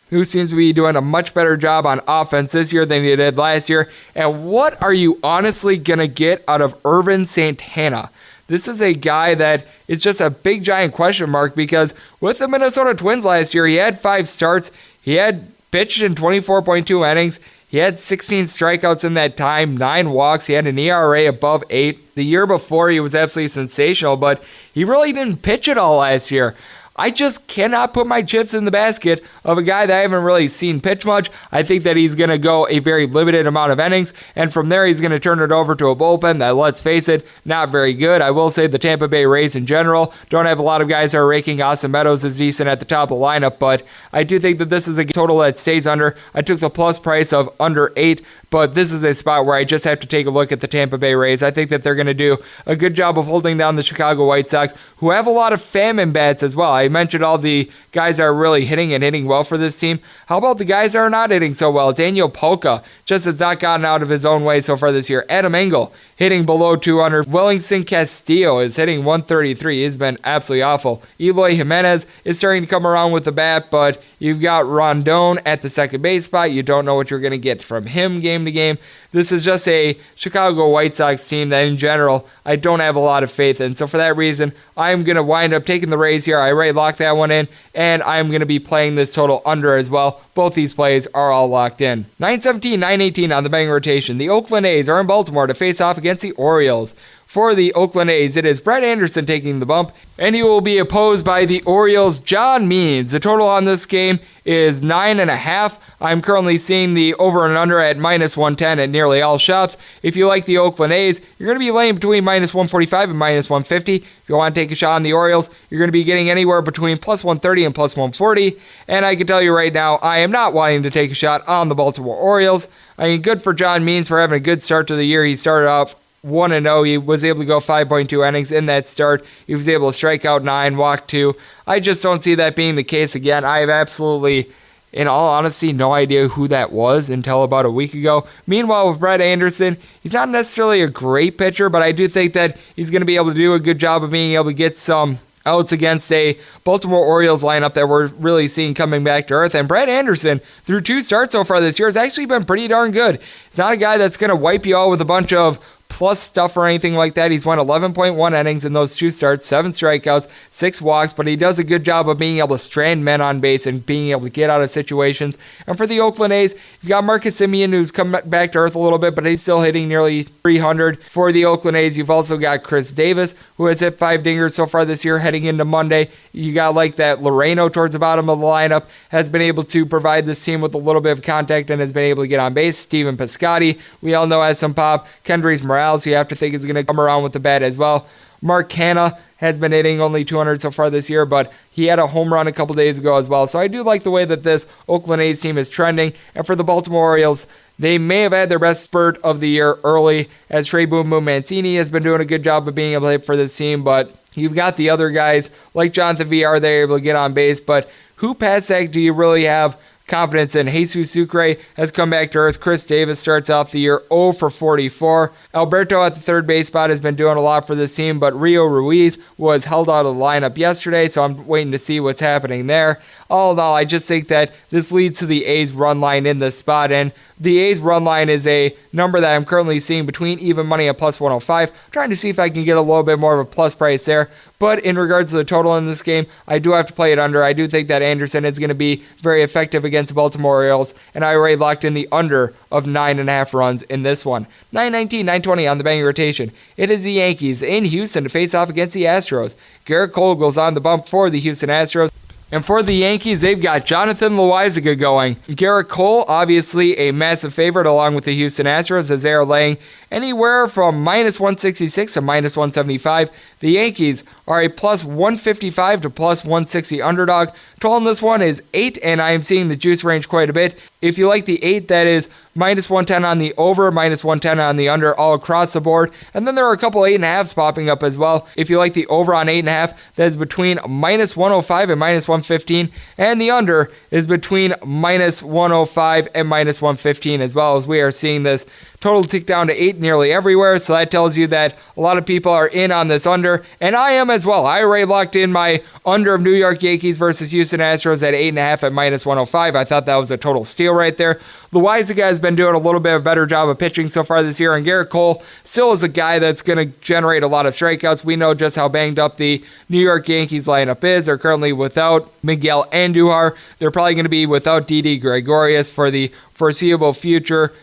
who seems to be doing a much better job on offense this year than he did last year. And what are you honestly going to get out of Irvin Santana? This is a guy that is just a big, giant question mark, because with the Minnesota Twins last year, he had 5 starts. He had pitched in 24.2 innings. He had 16 strikeouts in that time, 9 walks. He had an ERA above 8. The year before, he was absolutely sensational, but he really didn't pitch at all last year. I just cannot put my chips in the basket of a guy that I haven't really seen pitch much. I think that he's going to go a very limited amount of innings, and from there he's going to turn it over to a bullpen that, let's face it, not very good. I will say the Tampa Bay Rays in general don't have a lot of guys that are raking. Austin Meadows is decent at the top of the lineup, but I do think that this is a total that stays under. I took the plus price of under 8, but this is a spot where I just have to take a look at the Tampa Bay Rays. I think that they're going to do a good job of holding down the Chicago White Sox, who have a lot of famine bats as well. I mentioned all the guys that are really hitting and hitting well for this team. How about the guys that are not hitting so well? Daniel Polka just has not gotten out of his own way so far this year. Adam Engel hitting below 200. Wellington Castillo is hitting 133. He's been absolutely awful. Eloy Jimenez is starting to come around with the bat, but you've got Rondon at the second base spot. You don't know what you're going to get from him game to game. This is just a Chicago White Sox team that in general I don't have a lot of faith in. So for that reason, I'm going to wind up taking the Rays here. I already locked that one in, and I'm going to be playing this total under as well. Both these plays are all locked in. 917, 918 on the betting rotation. The Oakland A's are in Baltimore to face off against the Orioles. For the Oakland A's, it is Brett Anderson taking the bump, and he will be opposed by the Orioles' John Means. The total on this game is 9.5. I'm currently seeing the over and under at minus 110 at nearly all shops. If you like the Oakland A's, you're going to be laying between minus 145 and minus 150. If you want to take a shot on the Orioles, you're going to be getting anywhere between plus 130 and plus 140. And I can tell you right now, I am not wanting to take a shot on the Baltimore Orioles. I mean, good for John Means for having a good start to the year. He started off 1-0. He was able to go 5.2 innings in that start. He was able to strike out 9, walk 2. I just don't see that being the case again. I have absolutely, in all honesty, no idea who that was until about a week ago. Meanwhile, with Brett Anderson, he's not necessarily a great pitcher, but I do think that he's going to be able to do a good job of being able to get some outs against a Baltimore Orioles lineup that we're really seeing coming back to earth. And Brett Anderson, through 2 starts so far this year, has actually been pretty darn good. He's not a guy that's going to wipe you out with a bunch of plus stuff or anything like that. He's won 11.1 innings in those 2 starts, 7 strikeouts, 6 walks, but he does a good job of being able to strand men on base and being able to get out of situations. And for the Oakland A's, you've got Marcus Semien, who's come back to earth a little bit, but he's still hitting nearly 300. For the Oakland A's, you've also got Chris Davis, who has hit 5 dingers so far this year heading into Monday. You got like that Loreno towards the bottom of the lineup, has been able to provide this team with a little bit of contact and has been able to get on base. Steven Piscotty, we all know has some pop. Kendrys Morales, you have to think is going to come around with the bat as well. Mark Canha has been hitting only 200 so far this year, but he had a home run a couple days ago as well. So I do like the way that this Oakland A's team is trending. And for the Baltimore Orioles, they may have had their best spurt of the year early, as Trey Boom Boom Mancini has been doing a good job of being able to hit for this team, but you've got the other guys like Jonathan VR, they're able to get on base, but who past that do you really have confidence in? Jesus Sucre has come back to earth. Chris Davis starts off the year 0 for 44. Alberto at the third base spot has been doing a lot for this team, but Rio Ruiz was held out of the lineup yesterday, so I'm waiting to see what's happening there. All in all, I just think that this leads to the A's run line in this spot, and the A's run line is a number that I'm currently seeing between even money and plus 105. I'm trying to see if I can get a little bit more of a plus price there. But in regards to the total in this game, I do have to play it under. I do think that Anderson is going to be very effective against the Baltimore Orioles, and I already locked in the under of 9.5 runs in this one. 919, 920 on the betting rotation. It is the Yankees in Houston to face off against the Astros. Garrett Cole goes on the bump for the Houston Astros. And for the Yankees, they've got Jonathan Loáisiga going. Garrett Cole, obviously a massive favorite along with the Houston Astros, as they are laying anywhere from minus 166 to minus 175. The Yankees are a plus 155 to plus 160 underdog. Total on this one is 8, and I am seeing the juice range quite a bit. If you like the 8, that is minus 110 on the over, minus 110 on the under, all across the board. And then there are a couple 8.5s popping up as well. If you like the over on 8.5, that is between minus 105 and minus 115. And the under is between minus 105 and minus 115 as well, as we are seeing this total tick down to 8 nearly everywhere, so that tells you that a lot of people are in on this under, and I am as well. I already locked in my under of New York Yankees versus Houston Astros at 8.5 at minus 105. I thought that was a total steal right there. Loáisiga has been doing a little bit of a better job of pitching so far this year, and Garrett Cole still is a guy that's going to generate a lot of strikeouts. We know just how banged up the New York Yankees lineup is. They're currently without Miguel Andujar. They're probably going to be without Didi Gregorius for the foreseeable future.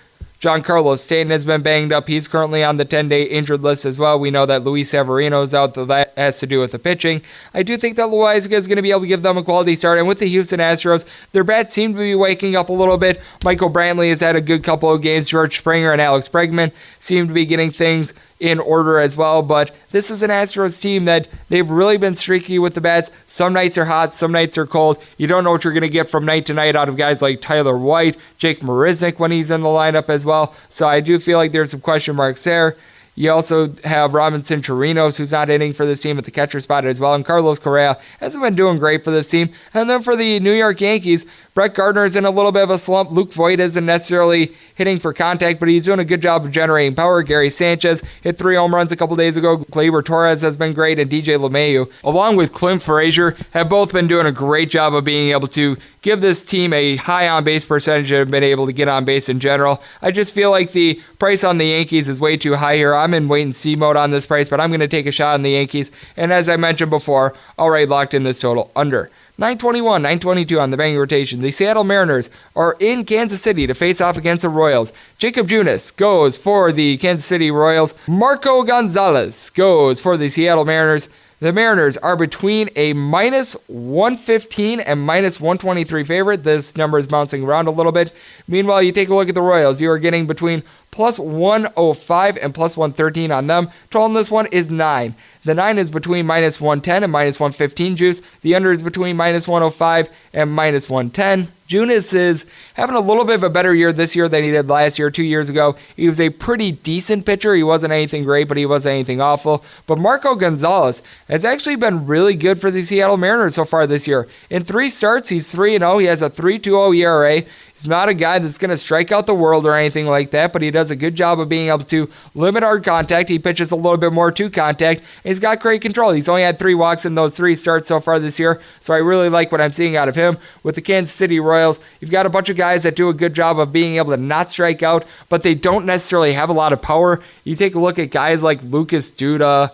Giancarlo Stanton has been banged up. He's currently on the 10-day injured list as well. We know that Luis Severino is out, though that has to do with the pitching. I do think that Loaizaga is going to be able to give them a quality start. And with the Houston Astros, their bats seem to be waking up a little bit. Michael Brantley has had a good couple of games. George Springer and Alex Bregman seem to be getting things in order as well, but this is an Astros team that they've really been streaky with the bats. Some nights are hot, some nights are cold. You don't know what you're going to get from night to night out of guys like Tyler White, Jake Marisnick when he's in the lineup as well, so I do feel like there's some question marks there. You also have Robinson Chirinos, who's not hitting for this team at the catcher spot as well, and Carlos Correa hasn't been doing great for this team. And then for the New York Yankees, Brett Gardner is in a little bit of a slump. Luke Voit isn't necessarily hitting for contact, but he's doing a good job of generating power. Gary Sanchez hit 3 home runs a couple days ago. Gleyber Torres has been great, and DJ LeMahieu, along with Clint Frazier, have both been doing a great job of being able to give this team a high on-base percentage and have been able to get on base in general. I just feel like the price on the Yankees is way too high here. I'm in wait-and-see mode on this price, but I'm going to take a shot on the Yankees. And as I mentioned before, already locked in this total under 921, 922 on the betting rotation. The Seattle Mariners are in Kansas City to face off against the Royals. Jacob Junis goes for the Kansas City Royals. Marco Gonzalez goes for the Seattle Mariners. The Mariners are between a minus 115 and minus 123 favorite. This number is bouncing around a little bit. Meanwhile, you take a look at the Royals. You are getting between plus 105 and plus 113 on them. Total on this one is 9. The 9 is between minus 110 and minus 115 juice. The under is between minus 105 and minus 110. Junis is having a little bit of a better year this year than he did last year, 2 years ago. He was a pretty decent pitcher. He wasn't anything great, but he wasn't anything awful. But Marco Gonzalez has actually been really good for the Seattle Mariners so far this year. In 3 starts, he's 3-0. He has a 3.20 ERA. He's not a guy that's going to strike out the world or anything like that, but he does a good job of being able to limit hard contact. He pitches a little bit more to contact, and he's got great control. He's only had 3 walks in those 3 starts so far this year, so I really like what I'm seeing out of him. With the Kansas City Royals, you've got a bunch of guys that do a good job of being able to not strike out, but they don't necessarily have a lot of power. You take a look at guys like Lucas Duda,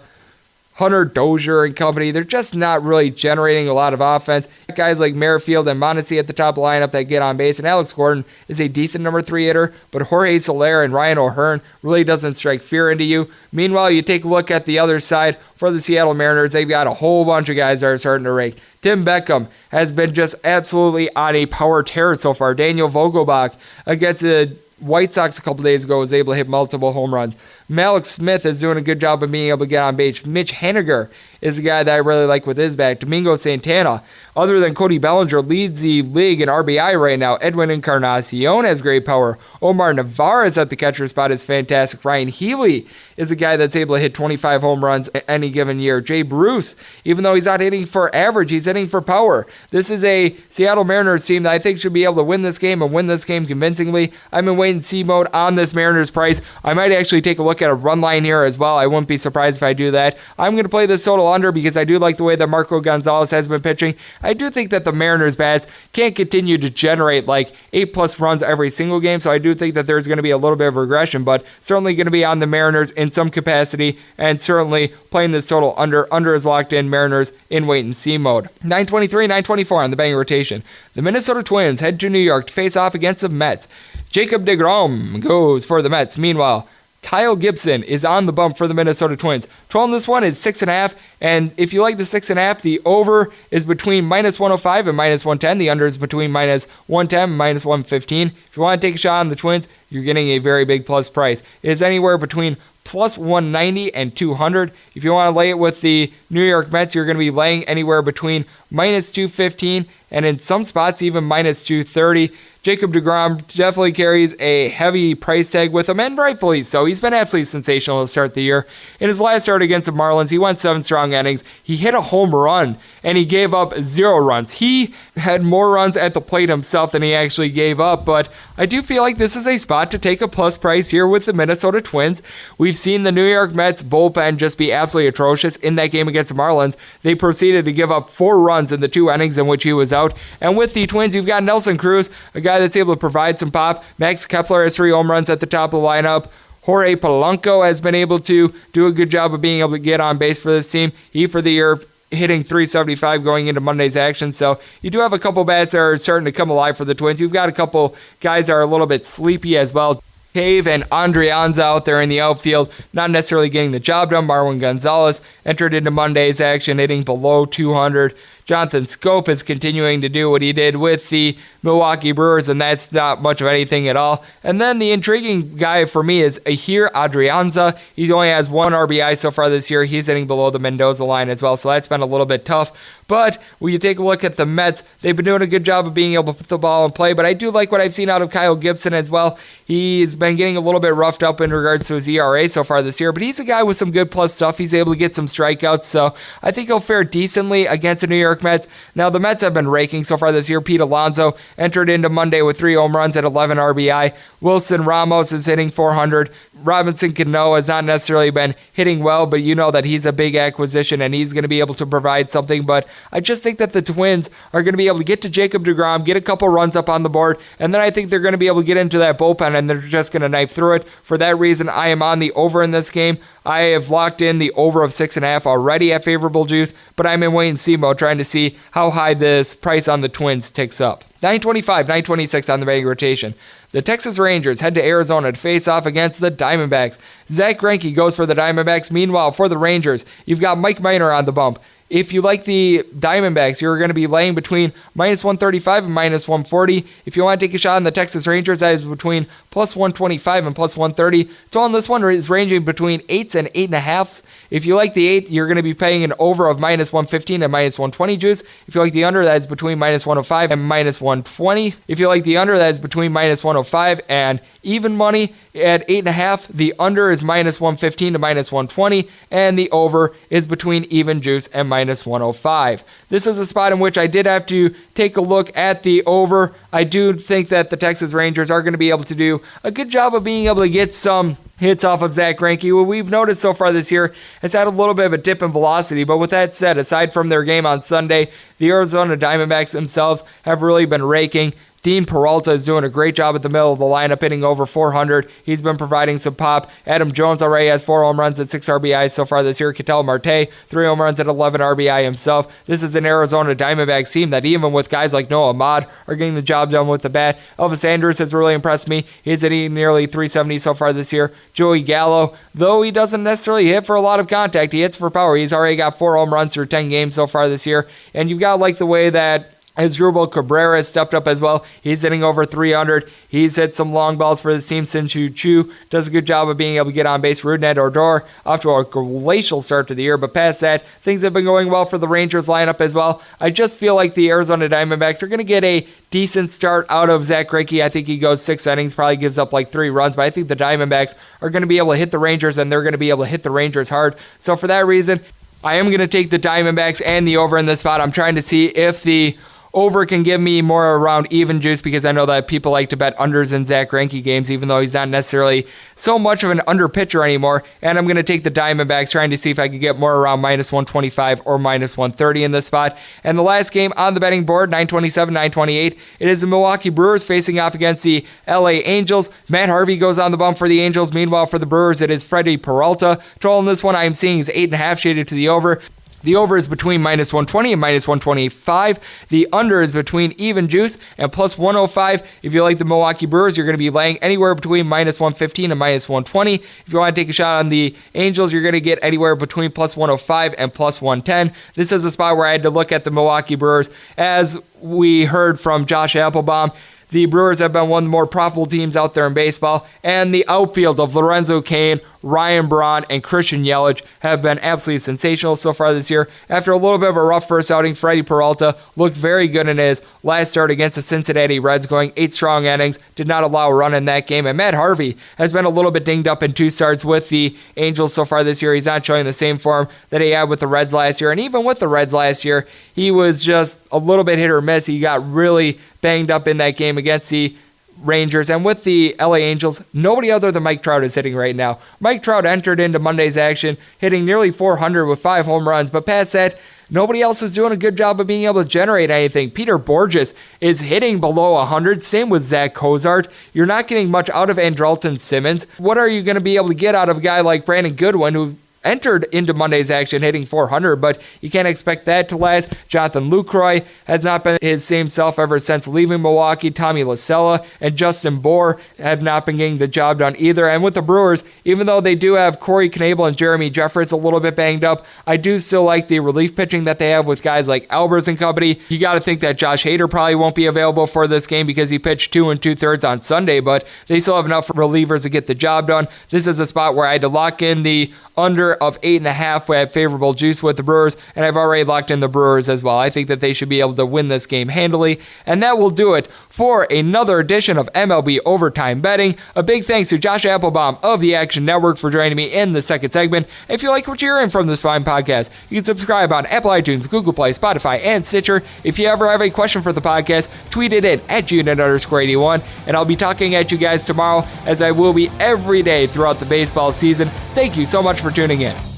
Hunter Dozier and company, they're just not really generating a lot of offense. Guys like Merrifield and Mondesi at the top of the lineup that get on base, and Alex Gordon is a decent number 3 hitter, but Jorge Soler and Ryan O'Hearn really doesn't strike fear into you. Meanwhile, you take a look at the other side for the Seattle Mariners, they've got a whole bunch of guys that are starting to rake. Tim Beckham has been just absolutely on a power tear so far. Daniel Vogelbach against the White Sox a couple days ago was able to hit multiple home runs. Malik Smith is doing a good job of being able to get on base. Mitch Haniger is a guy that I really like with his bat. Domingo Santana, other than Cody Bellinger, leads the league in RBI right now. Edwin Encarnacion has great power. Omar Narvaez at the catcher spot is fantastic. Ryan Healy is a guy that's able to hit 25 home runs any given year. Jay Bruce, even though he's not hitting for average, he's hitting for power. This is a Seattle Mariners team that I think should be able to win this game and win this game convincingly. I'm in wait-and-see mode on this Mariners price. I might actually take a look at a run line here as well. I wouldn't be surprised if I do that. I'm going to play this total under because I do like the way that Marco Gonzalez has been pitching. I do think that the Mariners bats can't continue to generate like 8+ runs every single game, so I do think that there's going to be a little bit of regression, but certainly going to be on the Mariners in some capacity, and certainly playing this total under. Under is locked in. Mariners in wait-and-see mode. 923, 924 on the betting rotation. The Minnesota Twins head to New York to face off against the Mets. Jacob deGrom goes for the Mets. Meanwhile, Kyle Gibson is on the bump for the Minnesota Twins. Total on this one is 6.5, and if you like the 6.5, the over is between minus 105 and minus 110. The under is between minus 110 and minus 115. If you want to take a shot on the Twins, you're getting a very big plus price. It is anywhere between plus 190 and 200. If you want to lay it with the New York Mets, you're going to be laying anywhere between minus 215 and in some spots even minus 230. Jacob deGrom definitely carries a heavy price tag with him, and rightfully so. He's been absolutely sensational to start the year. In his last start against the Marlins, he went 7 strong innings. He hit a home run, and he gave up 0 runs. He had more runs at the plate himself than he actually gave up, but I do feel like this is a spot to take a plus price here with the Minnesota Twins. We've seen the New York Mets bullpen just be absolutely atrocious in that game against the Marlins. They proceeded to give up 4 runs in the 2 innings in which he was out. And with the Twins, you've got Nelson Cruz, a guy that's able to provide some pop. Max Kepler has 3 home runs at the top of the lineup. Jorge Polanco has been able to do a good job of being able to get on base for this team. He, for the year, hitting 375 going into Monday's action. So you do have a couple bats that are starting to come alive for the Twins. You've got a couple guys that are a little bit sleepy as well. Cave and Andrianza out there in the outfield, not necessarily getting the job done. Marwin Gonzalez entered into Monday's action, hitting below 200. Jonathan Scope is continuing to do what he did with the Milwaukee Brewers, and that's not much of anything at all. And then the intriguing guy for me is Ahir Adrianza. He only has 1 RBI so far this year. He's hitting below the Mendoza line as well, so that's been a little bit tough. But when you take a look at the Mets, they've been doing a good job of being able to put the ball in play, but I do like what I've seen out of Kyle Gibson as well. He's been getting a little bit roughed up in regards to his ERA so far this year, but he's a guy with some good plus stuff. He's able to get some strikeouts, so I think he'll fare decently against the New York Mets. Now, the Mets have been raking so far this year. Pete Alonso entered into Monday with 3 home runs at 11 RBI. Wilson Ramos is hitting 400. Robinson Cano has not necessarily been hitting well, but you know that he's a big acquisition and he's going to be able to provide something. But I just think that the Twins are going to be able to get to Jacob deGrom, get a couple runs up on the board, and then I think they're going to be able to get into that bullpen and they're just going to knife through it. For that reason, I am on the over in this game. I have locked in the over of 6.5 already at favorable juice, but I'm in wait-and-see mode trying to see how high this price on the Twins ticks up. 925, 926 on the betting rotation. The Texas Rangers head to Arizona to face off against the Diamondbacks. Zach Greinke goes for the Diamondbacks. Meanwhile, for the Rangers, you've got Mike Minor on the bump. If you like the Diamondbacks, you're going to be laying between minus 135 and minus 140. If you want to take a shot on the Texas Rangers, that is between plus 125 and plus 130. So on this one is ranging between 8s and 8.5s. If you like the 8, you're going to be paying an over of minus 115 and minus 120 juice. If you like the under, that is between minus 105 and minus 120. If you like the under, that is between minus 105 and even money. At 8.5, the under is minus 115 to minus 120, and the over is between even juice and minus 105. This is a spot in which I did have to take a look at the over. I do think that the Texas Rangers are going to be able to do a good job of being able to get some hits off of Zach Greinke. What we've noticed so far this year has had a little bit of a dip in velocity, but with that said, aside from their game on Sunday, the Arizona Diamondbacks themselves have really been raking. Dean Peralta is doing a great job at the middle of the lineup, hitting over 400. He's been providing some pop. Adam Jones already has 4 home runs at 6 RBIs so far this year. Ketel Marte, 3 home runs at 11 RBI himself. This is an Arizona Diamondbacks team that even with guys like Noah Ahmad are getting the job done with the bat. Elvis Andrus has really impressed me. He's hitting nearly 370 so far this year. Joey Gallo, though he doesn't necessarily hit for a lot of contact, he hits for power. He's already got 4 home runs through 10 games so far this year. And you've got like the way that Asdrubal Cabrera has stepped up as well. He's hitting over 300. He's hit some long balls for his team. Sin-Chu Chu does a good job of being able to get on base. Rougned Odor off to a glacial start to the year, but past that, things have been going well for the Rangers lineup as well. I just feel like the Arizona Diamondbacks are going to get a decent start out of Zach Greinke. I think he goes 6 innings, probably gives up like 3 runs, but I think the Diamondbacks are going to be able to hit the Rangers, and they're going to be able to hit the Rangers hard. So for that reason, I am going to take the Diamondbacks and the over in this spot. I'm trying to see if the over can give me more around even juice because I know that people like to bet unders in Zach Greinke games, even though he's not necessarily so much of an under pitcher anymore. And I'm going to take the Diamondbacks, trying to see if I can get more around minus 125 or minus 130 in this spot. And the last game on the betting board, 927, 928, it is the Milwaukee Brewers facing off against the LA Angels. Matt Harvey goes on the bump for the Angels. Meanwhile, for the Brewers, it is Freddie Peralta. Total in this one I am seeing is 8.5 shaded to the over. The over is between minus 120 and minus 125. The under is between even juice and plus 105. If you like the Milwaukee Brewers, you're going to be laying anywhere between minus 115 and minus 120. If you want to take a shot on the Angels, you're going to get anywhere between plus 105 and plus 110. This is a spot where I had to look at the Milwaukee Brewers. As we heard from Josh Appelbaum, the Brewers have been one of the more profitable teams out there in baseball, and the outfield of Lorenzo Cain, Ryan Braun, and Christian Yelich have been absolutely sensational so far this year. After a little bit of a rough first outing, Freddie Peralta looked very good in his last start against the Cincinnati Reds, going 8 strong innings, did not allow a run in that game. And Matt Harvey has been a little bit dinged up in 2 starts with the Angels so far this year. He's not showing the same form that he had with the Reds last year. And even with the Reds last year, he was just a little bit hit or miss. He got really banged up in that game against the Rangers. And with the LA Angels, nobody other than Mike Trout is hitting right now. Mike Trout entered into Monday's action, hitting nearly 400 with 5 home runs, but past that, nobody else is doing a good job of being able to generate anything. Peter Borges is hitting below 100. Same with Zach Cozart. You're not getting much out of Andrelton Simmons. What are you going to be able to get out of a guy like Brandon Goodwin, who entered into Monday's action hitting .400, but you can't expect that to last. Jonathan Lucroy has not been his same self ever since leaving Milwaukee. Tommy Lasella and Justin Bohr have not been getting the job done either. And with the Brewers, even though they do have Corey Knebel and Jeremy Jeffress a little bit banged up, I do still like the relief pitching that they have with guys like Albers and company. You got to think that Josh Hader probably won't be available for this game because he pitched 2 2/3 on Sunday, but they still have enough relievers to get the job done. This is a spot where I had to lock in the under of 8.5. We have favorable juice with the Brewers, and I've already locked in the Brewers as well. I think that they should be able to win this game handily, and that will do it for another edition of MLB Overtime Betting. A big thanks to Josh Appelbaum of the Action Network for joining me in the second segment. If you like what you're hearing from this fine podcast, you can subscribe on Apple iTunes, Google Play, Spotify, and Stitcher. If you ever have a question for the podcast, tweet it in at @unit_81, and I'll be talking at you guys tomorrow, as I will be every day throughout the baseball season. Thank you so much for tuning in.